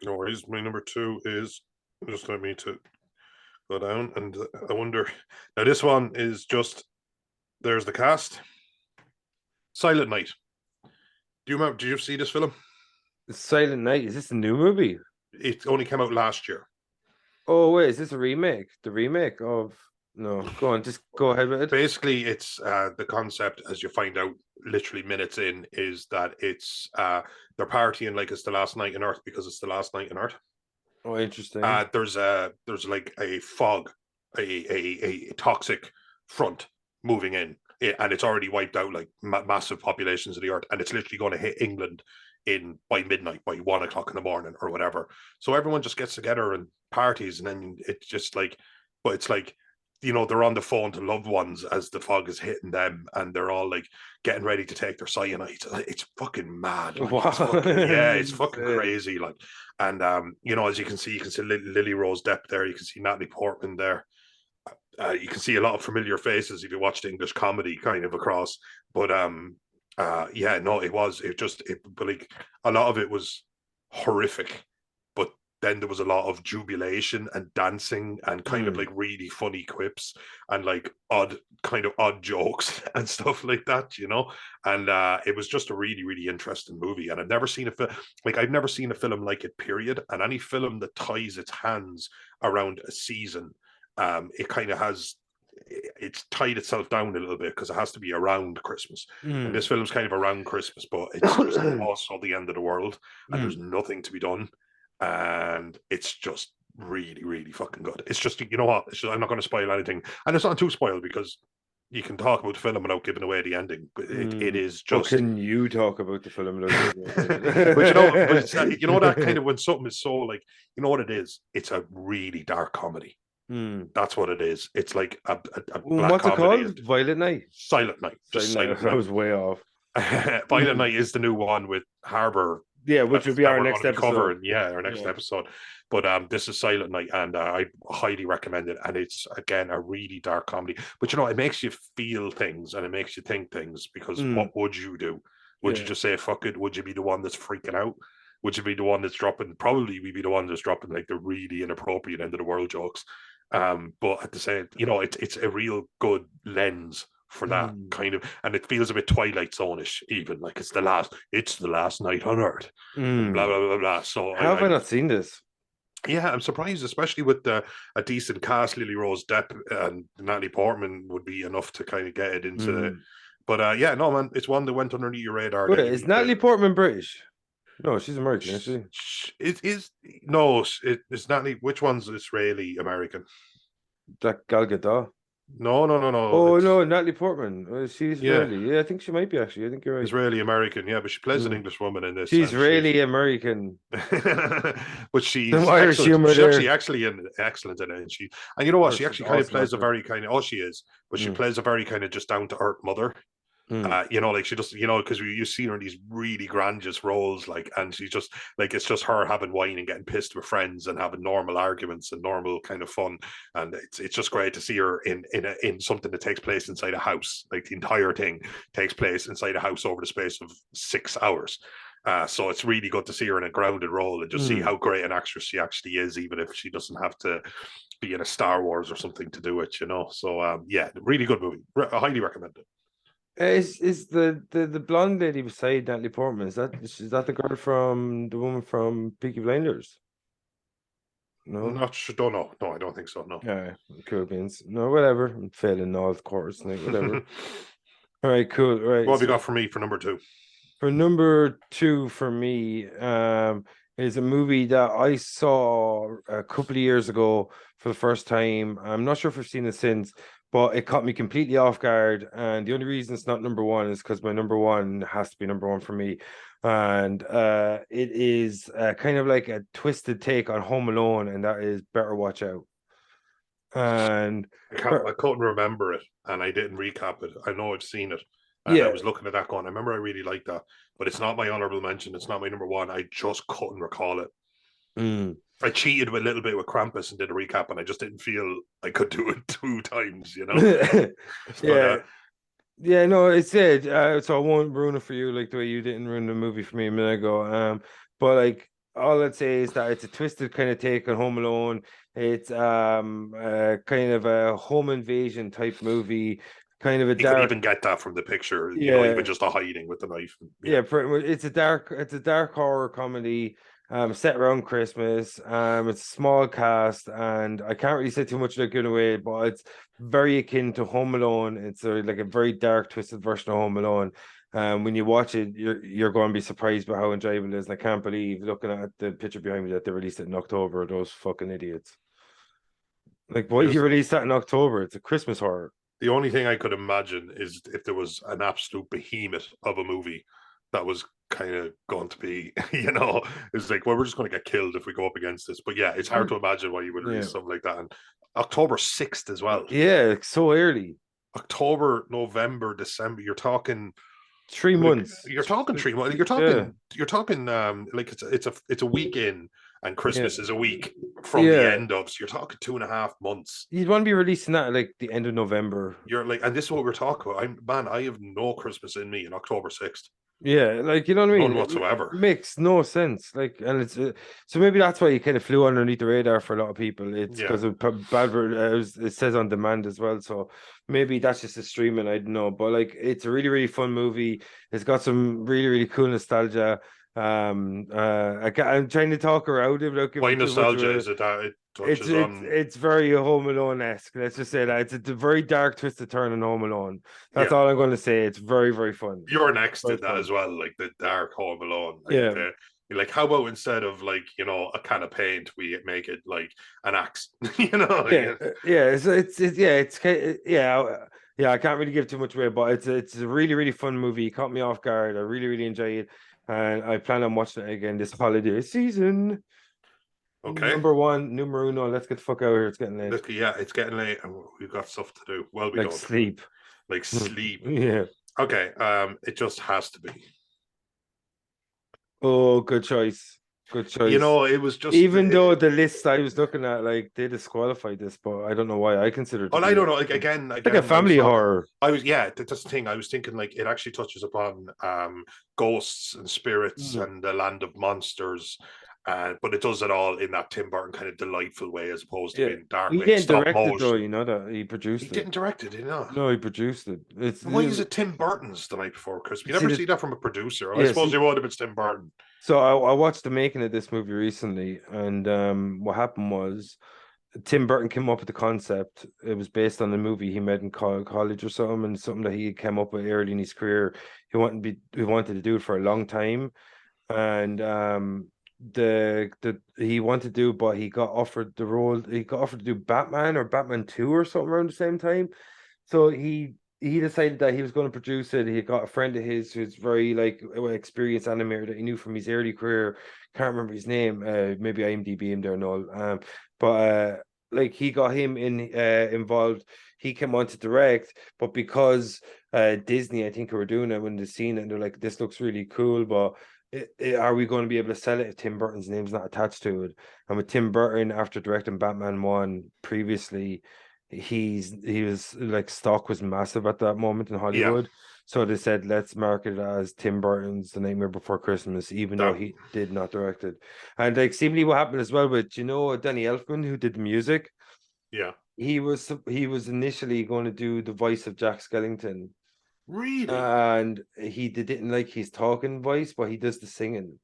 No worries. My number two is just let me to go down, and I wonder. Now this one is just there's the cast. Silent Night. Do you remember? Did you see this film? Silent Night. Is this a new movie? It only came out last year. Oh wait, is this a remake? The remake of no, go on, just go ahead with it. Basically, it's the concept, as you find out literally minutes in, is that it's they're partying like it's the last night on Earth because it's the last night on Earth. Oh, interesting. There's like a fog, a toxic front moving in, and it's already wiped out like massive populations of the Earth, and it's literally going to hit England in by midnight, by 1 o'clock in the morning or whatever. So everyone just gets together and parties, and then it's just like, but it's like they're on the phone to loved ones as the fog is hitting them, and they're all like getting ready to take their cyanide. It's fucking mad, like Wow, it's fucking yeah, it's fucking insane. crazy, like. And as you can see Lily Rose Depp there, you can see Natalie Portman there. You can see a lot of familiar faces if you watched English comedy kind of across. But yeah, no, but like a lot of it was horrific, but then there was a lot of jubilation and dancing and kind of like Hmm. really funny quips and like odd jokes and stuff like that. And it was just a really, really interesting movie. And I've never seen a film like it, period. And any film that ties its hands around a season, it kind of has it's tied itself down a little bit because it has to be around Christmas. And this Hmm. film's kind of around Christmas, but it's just also the end of the world, and there's Hmm. nothing to be done. And it's just really, really fucking good. It's just, you know what? I'm not going to spoil anything. And it's not too spoiled because you can talk about the film without giving away the ending. But it Hmm. is But just. can you talk about the film without giving But it's that kind it? of when something is so like, you know what it is? It's a really dark comedy. Hmm. That's what it is. It's like a black What's it comedy. called? Violet Night. Silent Night, just Silent Night. Silent I Night. was way off. Violet Night is the new one with Harbour Yeah, which would be that our we're going next to be episode. covering, yeah, our next Yeah. episode. But this is Silent Night, and I highly recommend it. And it's again a really dark comedy, but it makes you feel things and it makes you think things. Because what Mm, would you do? Would you yeah. just say fuck it? Would you be the one that's freaking out? Would you be the one that's dropping? Probably we'd be the one that's dropping like the really inappropriate end of the world jokes. But at the same, it's a real good lens for that Mm, kind of, and it feels a bit Twilight Zone-ish, even like it's the last night on Earth, and blah mm. blah blah blah. So How have I not seen this? yeah, I'm surprised, especially with a decent cast. Lily Rose Depp and Natalie Portman would be enough to kind of get it into the. Mm. But yeah, no man, it's one that went underneath your radar Wait, that you is need to. Natalie Portman British? No, she's American, isn't she? It is no, it's Natalie. Which one's Israeli American? That Gal Gadot. No, no, no, no. Oh It's no, Natalie Portman. She's yeah, Israeli. Yeah, I think she might be actually. I think you're right. Israeli American. Yeah, but she plays an Mm. English woman in this, She's and she's really American. but Some she's Irish excellent. humor She's there. actually excellent in it. And you know what? Oh, She she's actually kind of awesome plays a actor. very kind of, oh, she is, but she Mm, plays a very kind of just down to earth mother. mm, Like she just, because you see her in these really grandiose roles, like, and she's just like, it's just her having wine and getting pissed with friends and having normal arguments and normal kind of fun, and it's just great to see her in something that takes place inside a house. Like the entire thing takes place inside a house over the space of 6 hours. So it's really good to see her in a grounded role and just see mm. how great an actress she actually is, even if she doesn't have to be in a Star Wars or something to do it. So yeah, really good movie. I highly recommend it. Is the blonde lady beside Natalie Portman? Is that the girl from the woman from Peaky Blinders? No. Not sure, don't know. No, I don't think so. No. Yeah, cool beans. No, whatever. I'm failing all the course, like whatever. All right, cool. All What right. have you So got for me for number two? for number two for me, is a movie that I saw a couple of years ago for the first time. I'm not sure if I've seen it since, but it caught me completely off guard. And the only reason it's not number one is because my number one has to be number one for me. And it is kind of like a twisted take on Home Alone, and that is Better Watch Out. And I couldn't remember it, and I didn't recap it. I know I've seen it, and I yeah, was looking at that going. I remember I really liked that, but it's not my honorable mention. It's not my number one. I just couldn't recall it. mm. I cheated with a little bit with Krampus and did a recap, and I just didn't feel I could do it 2 times. But Yeah. Yeah, no, it's it. So I won't ruin it for you like the way you didn't ruin the movie for me a minute ago. But like all I'd say is that it's a twisted kind of take on Home Alone. It's kind of a home invasion type movie, kind of a you could dark, even get that from the picture. Even yeah, just a hiding with the knife. Yeah, yeah, pretty much. It's a dark horror comedy, set around Christmas. It's a small cast, and I can't really say too much like in a way, but it's very akin to Home Alone. It's like a very dark, twisted version of Home Alone. When you watch it, you're going to be surprised by how enjoyable it is. And I can't believe looking at the picture behind me that they released it in October. Those fucking idiots! Like, why you there's release that in October? It's a Christmas horror. the only thing I could imagine is if there was an absolute behemoth of a movie that was kind of going to be, it's like, well, we're just going to get killed if we go up against this. But yeah, it's hard Um, to imagine why you would yeah, release something like that. And October 6th as well. yeah, like so early. October, November, December. You're talking Three like months. you're talking 3 months. Yeah, You're talking like it's a week in and yeah, Christmas is a week from the yeah. end of. So you're talking 2.5 months. You'd want to be releasing that at like the end of November. You're like, and this is what we're talking about. I have no Christmas in me in October 6th. Yeah, like you know what I None mean. It whatsoever. makes no sense. Like, and it's so maybe that's why you kind of flew underneath the radar for a lot of people. It's Yeah. because of it says on demand as well. So maybe that's just a streaming. I don't know, but like it's a really really fun movie. It's got some really really cool nostalgia. I'm trying to talk around it without Why giving too much nostalgia away. is it that it It's touches it's on? it's very Home Alone esque. Let's just say that it's a very dark twisted turn on Home Alone. That's Yeah. all I'm going to say. It's very very fun. You're next Very in that fun. as well, like the dark Home Alone. Yeah. Like how about instead of like, a can of paint, we make it like an axe? Yeah, Yeah. yeah, it's yeah, yeah. I can't really give too much away, but it's a really really fun movie. It caught me off guard. I really really enjoy it, and I plan on watching it again this holiday season. Okay. Number one, numero uno. Let's get the fuck out of here. It's getting late. Look, yeah, it's getting late and we've got stuff to do. Well, we Like don't. sleep. Like sleep. Yeah. Okay. It just has to be Oh, good choice. Good You choice. know, it was just. Even though the list I was looking at, like they disqualified this, but I don't know why I consider it to Well, I be don't know. Like again, like a I was family talking. horror. Yeah, that's the thing. I was thinking like it actually touches upon ghosts and spirits Mm. and the land of monsters, but it does it all in that Tim Burton kind of delightful way, as opposed to Yeah. being dark, He like didn't stop direct it though, motion. you know that he He produced it. didn't direct it, you know. No, he produced it. It's Why is it Tim Burton's The Night Before Christmas? You see never the see that from a producer. I yeah, suppose see you would if it's Tim Burton. so I watched the making of this movie recently, and what happened was Tim Burton came up with the concept. It was based on the movie he made in college or something, and something that he came up with early in his career. He wanted to do it for a long time, and the he wanted to do, but he got offered the role. He got offered to do Batman or Batman 2 or something around the same time. So he decided that he was going to produce it. He got a friend of his who's very like experienced animator that he knew from his early career. Can't remember his name. Maybe IMDb him there, Noel. But like he got him involved. He came on to direct, but because Disney, I think, were doing it when they seen it, and they're like, "This looks really cool," but are we going to be able to sell it if Tim Burton's name's not attached to it? And with Tim Burton, after directing Batman 1 previously, he was like stock was massive at that moment in Yeah, Hollywood. So they said, let's market it as Tim Burton's The Nightmare Before Christmas, even though that. he did not direct it. And like seemingly what happened as well with, Danny Elfman, who did the music, Yeah, he was initially going to do the voice of Jack Skellington. really. And he didn't like his talking voice, but he does the singing.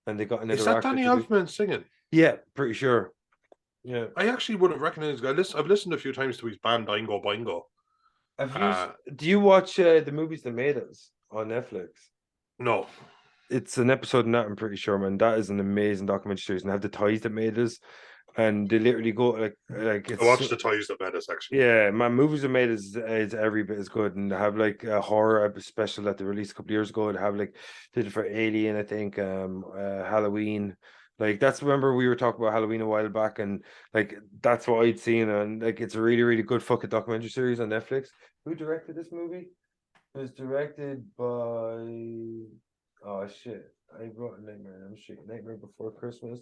And they got Is another that actor Danny to do. Elfman singing? Yeah, pretty sure. Yeah. I actually would have recognized. I've listened a few times to his band Oingo Boingo. Do you watch the movies that made us on Netflix? No, It's an episode in that, I'm pretty sure, man. That is an amazing documentary series, and have the ties that made us, and they literally go like I it's watched the Ties That Met Us actually. yeah, man. Movies that made is every bit as good, and they have like a horror special that they released a couple of years ago. They have like did it for Alien, I think, Halloween. Like that's remember we were talking about Halloween a while back, and like that's what I'd seen, and like it's a really really good fucking documentary series on Netflix. Who directed this movie? It was directed by oh shit. I wrote a Nightmare on Elm Street, Nightmare Before Christmas.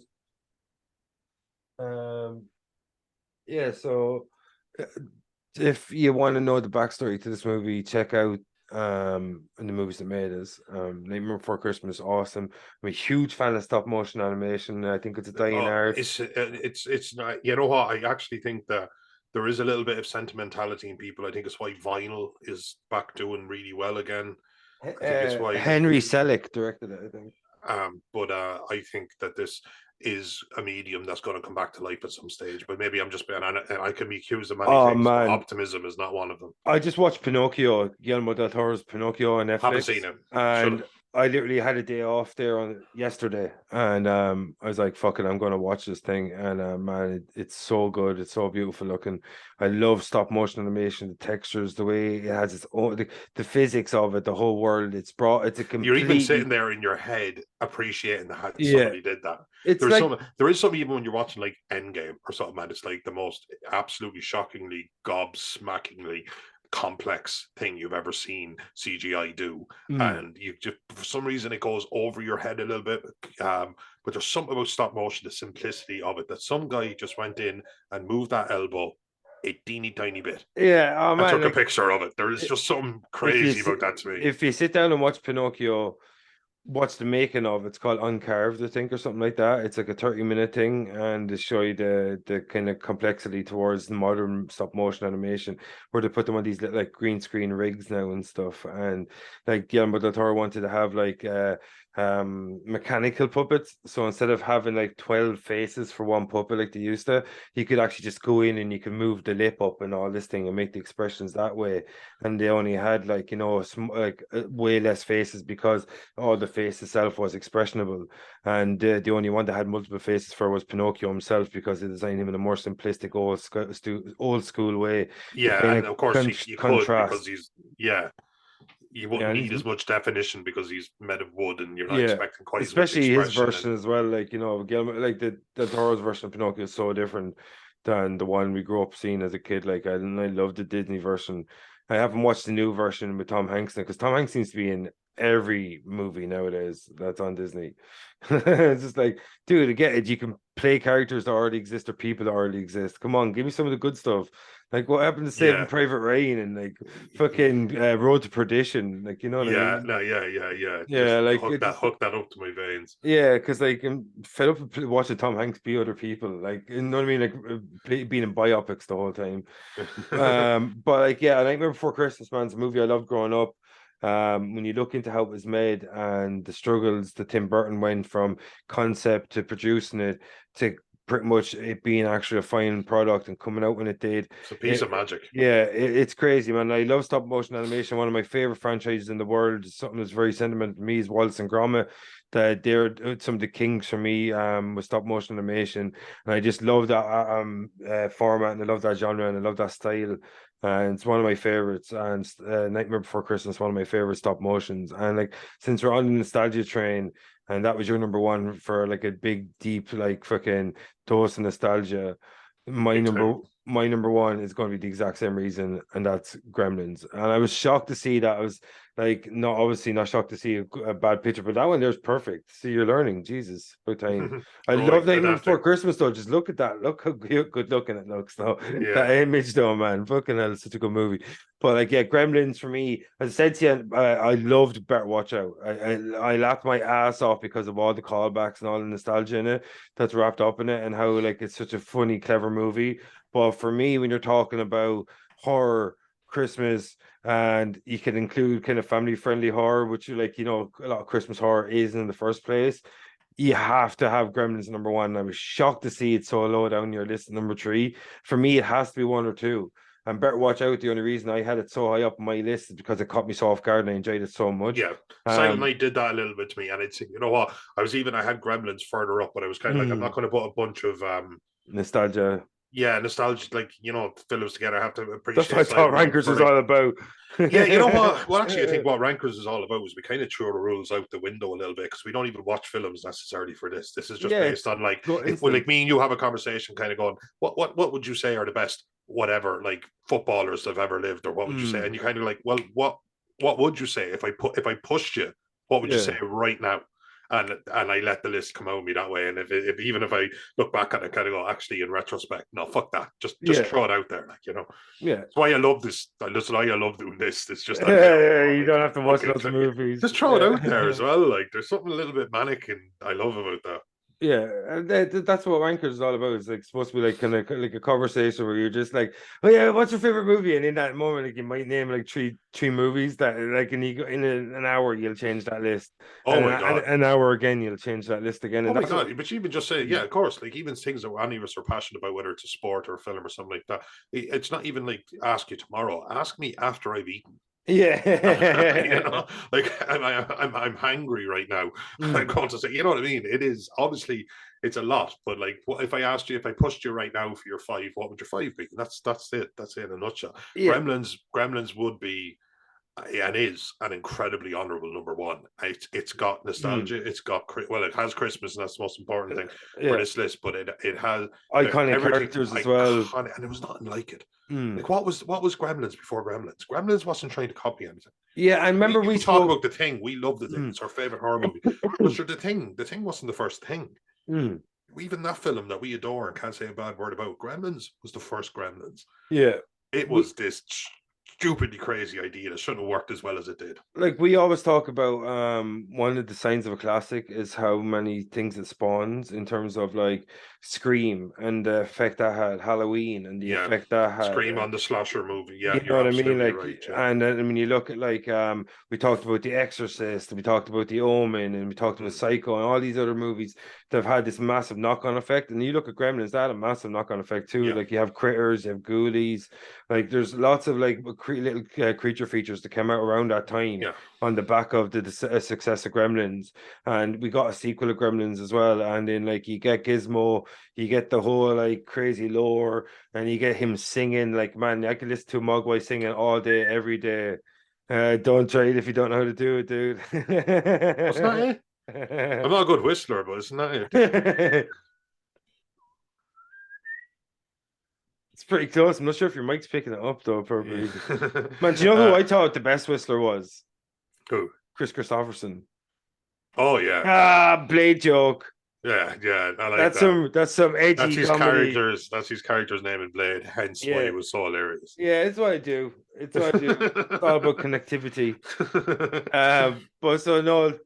Um yeah, so uh, if you want to know the backstory to this movie, check out and the movies that made us. Nightmare Before Christmas, awesome. I'm a huge fan of stop motion animation. I think it's a dying art. It's not. You know what? I actually think that there is a little bit of sentimentality in people. I think it's why vinyl is back doing really well again. I think it's why like Henry Selick directed it, I think. but I think that this is a medium that's going to come back to life at some stage. But maybe I'm just being, and I can be accused of many Oh things, but man, optimism is not one of them. I just watched Pinocchio, Guillermo del Toro's Pinocchio on Haven't Netflix, seen it. Should have. and I literally had a day off there on yesterday, and I was like, "Fuck it, I'm gonna watch this thing." And man, it's so good, it's so beautiful looking. I love stop motion animation, the textures, the way it has its own, the physics of it, the whole world. It's a You're even completely sitting there in your head appreciating that yeah. somebody did that. It's like There is some even when you're watching like Endgame or something, and it's like the most absolutely shockingly gobsmackingly complex thing you've ever seen CGI do, mm, and you just for some reason it goes over your head a little bit. But there's something about stop motion, the simplicity of it, that some guy just went in and moved that elbow a teeny tiny bit yeah. Oh and man, took a like picture of it. There is just something crazy about that to me. if you sit down and watch Pinocchio, watch the making of. It's called Uncarved, I think, or something like that. It's like a 30-minute thing, and they show you the kind of complexity towards the modern stop motion animation, where they put them on these little like green screen rigs now and stuff. And like Guillermo del Toro wanted to have like mechanical puppets. So instead of having like 12 faces for one puppet like they used to, you could actually just go in and you can move the lip up and all this thing and make the expressions that way. And they only had like, way less faces because all the face itself was expressionable, and the only one that had multiple faces for was Pinocchio himself because they designed him in a more simplistic old school way to Yeah, kind of and of course you could because contrast. he's yeah, you Yeah, wouldn't and need as much definition because he's made of wood and you're not yeah, expecting quite as much especially his expression. And version as well. Like Guillermo, like the Del Toro's version of Pinocchio is so different than the one we grew up seeing as a kid. Like I love the Disney version. I haven't watched the new version with Tom Hanks because Tom Hanks seems to be in every movie nowadays that's on Disney. It's just like, dude, I get it. You can play characters that already exist or people that already exist. Come on, give me some of the good stuff. Like what happened to Saving Yeah. Private Ryan and like fucking Road to Perdition? Like, you know what I Yeah, meing? no, yeah. Yeah, Just like it just hook that up to my veins. yeah, because like I'm fed up with watching Tom Hanks be other people. Like, you know what I mean? Like being in biopics the whole time. But like, yeah, Nightmare Before Christmas, man, it's a movie I loved growing up. When you look into how it was made and the struggles that Tim Burton went from concept to producing it to pretty much it being actually a fine product and coming out when it did, It's a piece of magic. yeah, it's crazy, man. I love stop motion animation. One of my favorite franchises in the world. Something that's very sentimental to me is Wallace and Gromit. That they're some of the kings for me with stop motion animation, and I just love that format, and I love that genre, and I love that style. And it's one of my favorites. And Nightmare Before Christmas, one of my favorite stop motions. And like since we're on the nostalgia train, and that was your number one for like a big, deep, like fucking dose of nostalgia. My Big time. number my number one is going to be the exact same reason, and that's Gremlins. And I was shocked to see that. I was like, no, obviously not shocked to see a bad picture, but that one there's perfect. See, you're learning, Jesus, about time. I love Growing, Nightmare adapting. Before Christmas though. Just look at that. Look how good looking it looks though. Yeah. That image though, man, fucking hell, it's such a good movie. But like, yeah, Gremlins for me, as I said to you, I loved Better Watch Out. I laughed my ass off because of all the callbacks and all the nostalgia in it that's wrapped up in it, and how like it's such a funny, clever movie. But for me, when you're talking about horror, Christmas, and you can include kind of family friendly horror, which like, you know, a lot of Christmas horror is in the first place, you have to have Gremlins number one. I was shocked to see it so low down your list at number three. For me, it has to be one or two. And Better Watch Out, the only reason I had it so high up on my list is because it caught me so off guard and I enjoyed it so much. Yeah. Silent Um, Night did that a little bit to me. And it's, you know what? I had Gremlins further up, but I was kind of like, I'm not going to put a bunch of nostalgia. yeah, nostalgia, like, you know, films together. I have to That's what appreciate I thought Silent Night Rankers was first. all about. Yeah, you know what? Well, actually, I think what Rankers is all about is we kind of throw the rules out the window a little bit because we don't even watch films necessarily for this. This is just Yeah, based it's on like go if well, like instant. me and you have a conversation, kind of going, what would you say are the best whatever like footballers that have ever lived, or what would you say? And you kind of like, well, what would you say if I pushed you? What would you say Yeah. right now? And I let the list come out of me that way. And if even if I look back at it, kind of go, actually, in retrospect, no, fuck that. Just Yeah. throw it out there, like, you know. Yeah. That's why I love this. That's why I love doing this. It's just that kind of You like, don't have to watch fucking lots of movies. just throw it out there Yeah. as well. Like there's something a little bit manic, and I love about that. Yeah, and that's what Rankers is all about. It's like supposed to be like kind of like a conversation where you're just like, oh yeah, what's your favorite movie? And in that moment, like you might name like three movies that like, and you go in an hour you'll change that list, Oh and my god. an hour again you'll change that list again, Oh and my that's what. god! But you even just say, yeah, of course. Like even things that any of us are passionate about, whether it's a sport or a film or something like that. It's not even like ask you tomorrow. Ask me after I've eaten. You Yeah. know, like I'm hungry right now. I'm Mm. going to say, you know what I mean? It is obviously it's a lot, but like, what if I asked you if I pushed you right now for your five, what would your five be? That's it. That's it in a nutshell. Yeah. Gremlins would be and is an incredibly honorable number one. It's got Mm. nostalgia. It's got well, it has Christmas, and that's the most important thing for Yeah. this list. But it has Iconic everything characters as well. iconic, and there was nothing like it. Mm. Like what was Gremlins before Gremlins? Gremlins wasn't trying to copy anything. Yeah, I Me remember and we you talk spoke. about the thing. We love the thing. Mm. It's our favorite horror movie. But sure, the thing wasn't the first thing. Mm. Even that film that we adore and can't say a bad word about, Gremlins was the first Gremlins. Yeah. It We, was this stupidly crazy idea that shouldn't have worked as well as it did. like we always talk about one of the signs of a classic is how many things it spawns in terms of like Scream and the effect that had, Halloween and the Yeah. effect that had, Scream on the slasher movie. Yeah, you know you're what I mean? absolutely Like, right. Yeah. and then when you look at like we talked about The Exorcist, we talked about The Omen, and we talked about Mm. Psycho and all these other movies that have had this massive knock-on effect. And you look at Gremlins, that had a massive knock-on effect too. Yeah. Like you have Critters, you have Ghoulies, like there's lots of like little creature features that came out around that time Yeah. on the back of the success of Gremlins, and we got a sequel of Gremlins as well. And then like you get Gizmo, you get the whole like crazy lore, and you get him singing. Like man, I could listen to Mogwai singing all day, every day. Don't try it if you don't know how to do it, dude. Wasn't that it? I'm not a good whistler, but isn't that it? It's pretty close. I'm not sure if your mic's picking it up though, Yeah. probably. Man, do you know who I thought the best whistler was? Who? Chris Christopherson. Oh yeah, Blade joke. yeah. I like that. That's some edgy comedy. That's his character's name in Blade. Hence why Yeah, it was so hilarious. yeah. It's what I do. It's what I do. It's all about connectivity. But so no,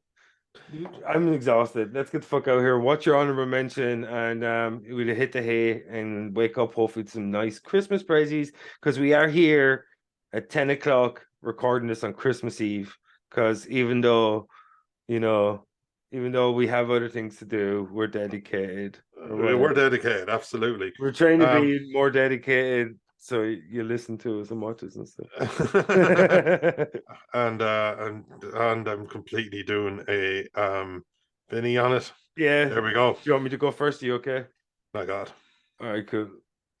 I'm exhausted. Let's get the fuck out of here. What's your honorable mention? And we'll hit the hay and wake up hopefully to some nice Christmas presents because we are here at 10 o'clock recording this on Christmas Eve. Because you know, even though we have other things to do, we're dedicated or We're whatever. dedicated, absolutely. We're trying to Um, be more dedicated so you listen to us and watch us and stuff. and I'm completely doing a Vinnie on it. Yeah. There Do we go. you want me to go first? Are you okay? My God. All right, cool.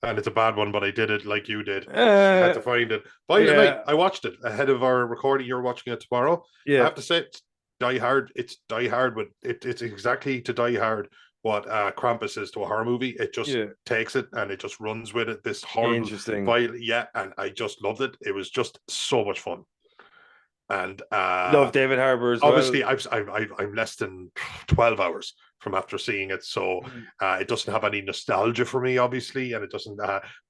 And it's a bad one, but I did it like you did. I had to find it. By the way, Yeah, I watched it ahead of our recording. You're watching it tomorrow. I yeah, have to say, it's Die Hard. It's Die Hard, but it's exactly to Die Hard what Krampus is to a horror movie. It just yeah. takes it and it just runs with it. This horrible, Interesting. violent, yeah, and I just loved it. It was just so much fun. And Love David Harbour as well. obviously, I'm less than 12 hours from after seeing it, so it doesn't have any nostalgia for me, obviously, and it doesn't.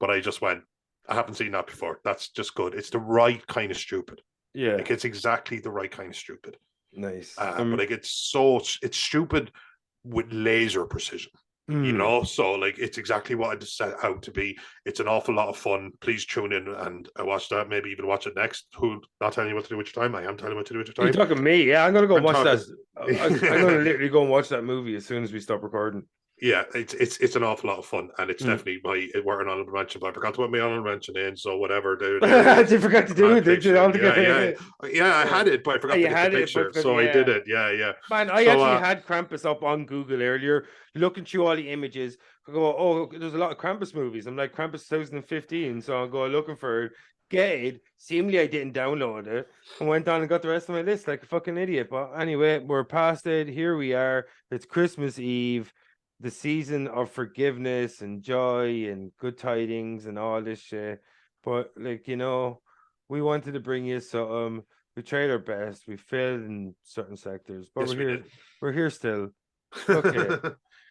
But I just went, I haven't seen that before. That's just good. It's the right kind of stupid. Yeah, Like it's exactly the right kind of stupid. nice. But like it's stupid with laser precision. So like it's exactly what it set out to be. It's an awful lot of fun. Please tune in and watch that. Maybe even watch it next. Who not telling you what to do with your time? I am telling you what to do with your You're time. talking me? Yeah, I'm gonna go I'm watch talking. that. I'm gonna literally go and watch that movie as soon as we stop recording. Yeah, it's an awful lot of fun, and it's Mm. definitely my honorable mention. But I forgot to put my honorable mention in, so whatever. You forgot to do it, did you? All together. Yeah. I had it, but I forgot You to get had the it, but picture, so I did it. Yeah. Man, I So actually had Krampus up on Google earlier, looking through all the images. I go, oh, there's a lot of Krampus movies. I'm like, Krampus 2015. So I go looking for it, get it. Seemingly, I didn't download it and went on and got the rest of my list like a fucking idiot. But anyway, we're past it. Here we are. It's Christmas Eve, the season of forgiveness and joy and good tidings and all this shit. But, like, we wanted to bring you something. We tried our best. We failed in certain sectors, but yes, we did. we're here still. Okay.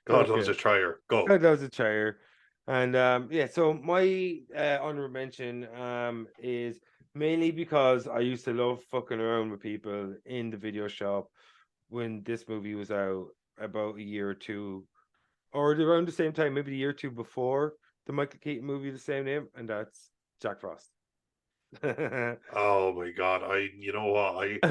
God loves a trier. Go. God loves a trier. And yeah, so my honorable mention is mainly because I used to love fucking around with people in the video shop when this movie was out about a year or two, or around the same time, maybe the year or two before the Michael Keaton movie, the same name, and that's Jack Frost. Oh my God! You know what?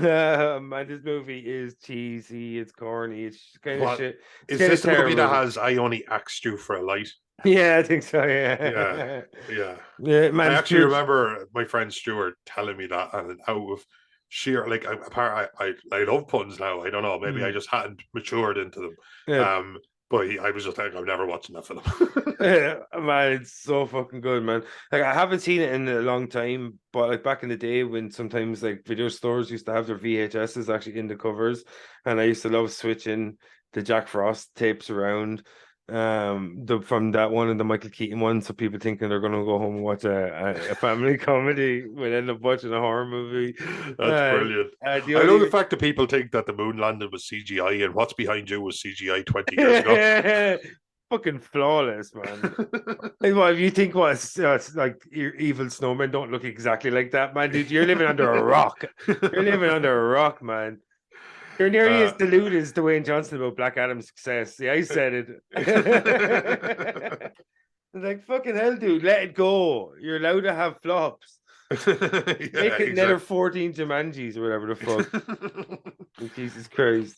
Man, this movie is cheesy. It's corny. It's kind of shit. Is this the movie that has "I only axed you for a light"? Yeah, I think so. Yeah. Yeah, man. I actually remember my friend Stuart telling me that, and out of sheer like, I love puns now. I don't know. Maybe I just hadn't matured into them. Yeah. But I was just like, I'm never watching that film. Yeah, man, it's so fucking good, man. Like I haven't seen it in a long time, but like back in the day when sometimes like video stores used to have their VHSs actually in the covers, and I used to love switching the Jack Frost tapes around. From that one and the Michael Keaton one, so people thinking they're gonna go home and watch a family comedy will end up watching a horror movie. That's brilliant. I love the fact that people think that the moon landing was CGI and what's behind you was CGI 20 years ago. Fucking flawless, man. Like, what if you think like evil snowmen don't look exactly like that, man? Dude, you're living under a rock. You're living under a rock, man. You're nearly as deluded as Dwayne Johnson about Black Adam's success. Yeah, I said it. Like, fucking hell, dude, let it go. You're allowed to have flops. Make it another 14 Jumanjis or whatever the fuck. Jesus Christ.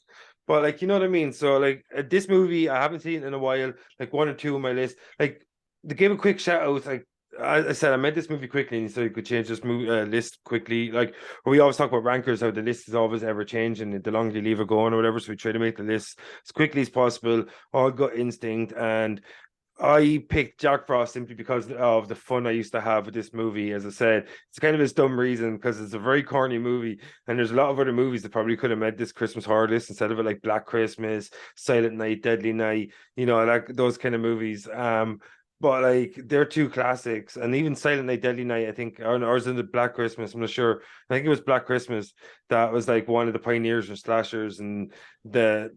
But like, you know what I mean? So like this movie, I haven't seen it in a while. Like one or two on my list. Like to give a quick shout out, like I said, I made this movie quickly, and so you could change this movie list quickly. Like we always talk about rankers, how the list is always ever changing. The longer you leave it going or whatever, so we try to make the list as quickly as possible. All gut instinct, and I picked Jack Frost simply because of the fun I used to have with this movie. As I said, it's kind of a dumb reason because it's a very corny movie, and there's a lot of other movies that probably could have made this Christmas horror list instead of it, like Black Christmas, Silent Night, Deadly Night, like those kind of movies. But like they're two classics, and even Silent Night, Deadly Night, I think, or is it the Black Christmas? I'm not sure. I think it was Black Christmas that was like one of the pioneers for slashers, and the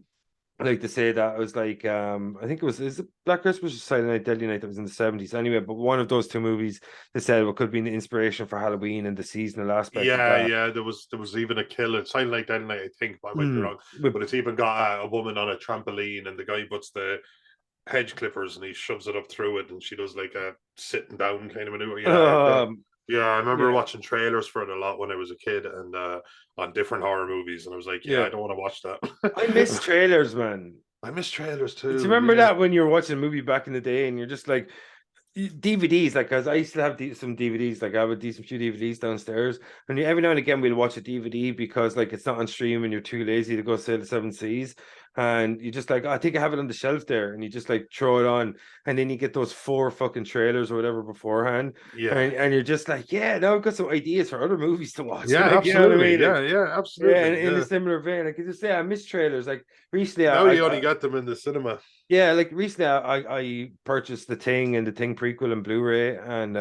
I like to say that it was like I think it was is it Black Christmas or Silent Night, Deadly Night that was in the 70s anyway. But one of those two movies they said what could be the inspiration for Halloween and the seasonal aspect of Yeah, that. yeah. There was even a kill in Silent Night, Deadly Night, I think, but I might be Mm. wrong. With But it's even got a woman on a trampoline, and the guy puts the hedge clippers and he shoves it up through it, and she does like a sitting down kind of maneuver. Yeah, I remember yeah, watching trailers for it a lot when I was a kid, and on different horror movies, and I was like, yeah, yeah. I don't want to watch I miss that. trailers, man. I miss trailers Do you too. remember Yeah, that when you were watching a movie back in the day and you're just like DVDs, like, cause I used to have some DVDs, like I have a decent few DVDs downstairs, and every now and again we'll watch a DVD because like it's not on stream and you're too lazy to go sail the seven seas, and you just like, "Oh, I think I have it on the shelf there," and you just like throw it on, and then you get those four fucking trailers or whatever beforehand, yeah, and you're just like, yeah, now I've got some ideas for other movies to watch, yeah. like you know what I Absolutely. mean, like. Yeah, yeah. Yeah, Absolutely. in a Yeah. similar vein, like I just say, I miss trailers. Like recently, Now you only got them in the cinema. yeah, like recently I purchased the Thing and the Thing prequel and Blu-ray, and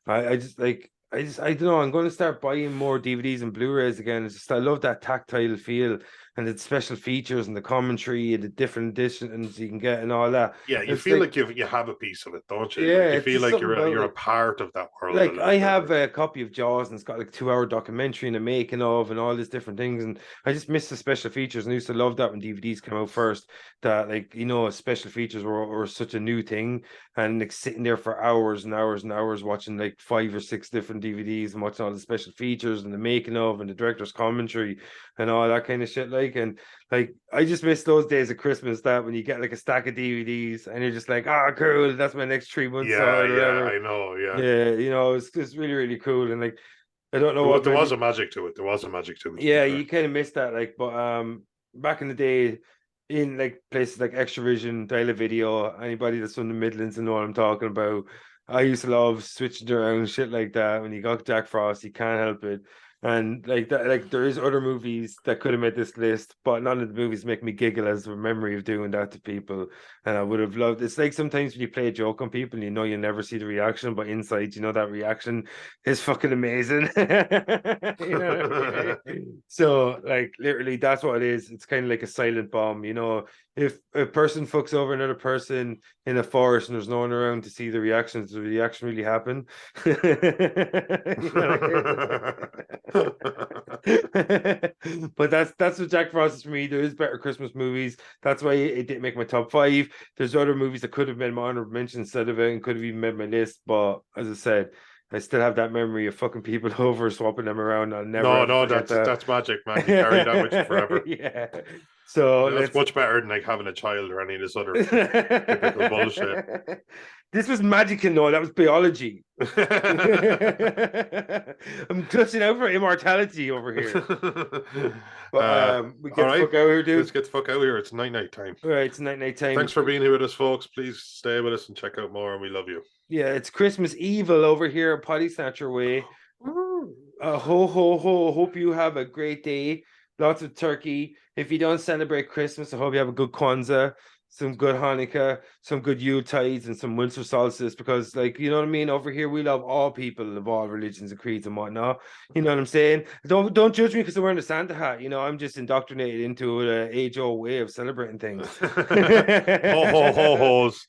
I just like I don't know, I'm going to start buying more DVDs and Blu-rays again. It's just I love that tactile feel and the special features and the commentary and the different editions you can get and all that. Yeah, you It's feel like, like you have a piece of it, don't you? yeah, Like you it's feel just like something about you're a it. part of that world a Like little I bit. have Like a copy of Jaws and it's got like 2 hour documentary and the making of and all these different things, and I just miss the special features, and I used to love that when DVDs came out first, that like special features were such a new thing, and like sitting there for hours and hours and hours watching like 5 or 6 different DVDs and watching all the special features and the making of and the director's commentary and all that kind of shit, like, and like I just miss those days of Christmas, that when you get like a stack of DVDs and you're just like, ah, cool, that's my next 3 months yeah, on or yeah, whatever. I know, yeah. Yeah, it's just really, really cool. And like, I don't know what There was maybe, a magic to it. There was a magic to it, to be yeah, fair. you kind of missed that. Like, but back in the day, in like places like Extravision, Dial Video, anybody that's from the Midlands and know what I'm talking about. I used to love switching around shit like that. When you got Jack Frost, you can't help it. And like that, like there is other movies that could have made this list, but none of the movies make me giggle as a memory of doing that to people. And I would have loved. It's like sometimes when you play a joke on people, and you know you never see the reaction, but inside you know that reaction is fucking amazing. You know what I mean? So like literally that's what it is. It's kind of like a silent bomb, If a person fucks over another person in a forest and there's no one around to see the reactions, does the reaction really happen? You know, but that's what Jack Frost is for me. There is better Christmas movies. That's why it didn't make my top five. There's other movies that could have made my honorable mention instead of it and could have even made my list. But as I said, I still have that memory of fucking people over, swapping them around. I'll never No, ever no, forget that. that's magic, man. You carry that with you forever. Yeah. So That's let's. much better than like having a child or any of this other typical bullshit. This was magical, no, that was biology. I'm clutching out for immortality over here. But we all get the right, fuck out of here, let's dude. get the fuck out of here. It's night time. All right, it's night time. Thanks for being here with us, folks. Please stay with us and check out more, and we love you. Yeah, it's Christmas Evil over here at Potty Snatcher Way. Ho ho ho! Hope you have a great day. Lots of turkey. If you don't celebrate Christmas, I hope you have a good Kwanzaa, some good Hanukkah, some good Yuletides, and some winter solstice. Because, like, you know what I mean. Over here, we love all people of all religions and creeds and whatnot. You know what I'm saying? Don't judge me because I'm wearing a Santa hat. I'm just indoctrinated into an age-old way of celebrating things. Ho ho ho ho's.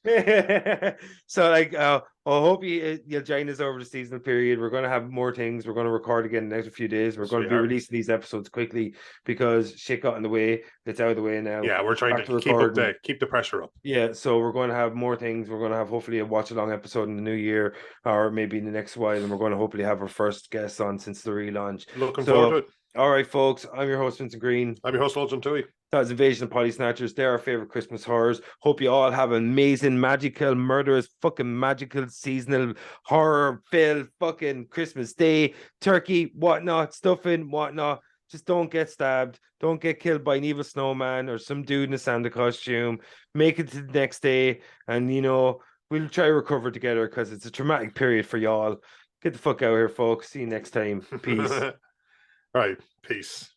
So, like, I hope you'll join us over the seasonal period. We're going to have more things. We're going to record again in the next few days. We're going to be Sweetheart. releasing these episodes quickly because shit got in the way. It's out of the way now. Yeah, we're trying Back to to recording. keep the pressure up. Yeah, so we're going to have more things. We're going to have hopefully a watch along episode in the new year or maybe in the next while. And we're going to hopefully have our first guest on since the relaunch. Looking forward to So, it. all right, folks, I'm your host, Vincent Green. I'm your host, Logan Tui. That was Invasion of Potty Snatchers. They're our favorite Christmas horrors. Hope you all have amazing, magical, murderous, fucking magical, seasonal, horror filled fucking Christmas Day. Turkey, whatnot, stuffing, whatnot. Just don't get stabbed. Don't get killed by an evil snowman or some dude in a Santa costume. Make it to the next day. And, we'll try to recover together because it's a traumatic period for y'all. Get the fuck out of here, folks. See you next time. Peace. All right. Peace.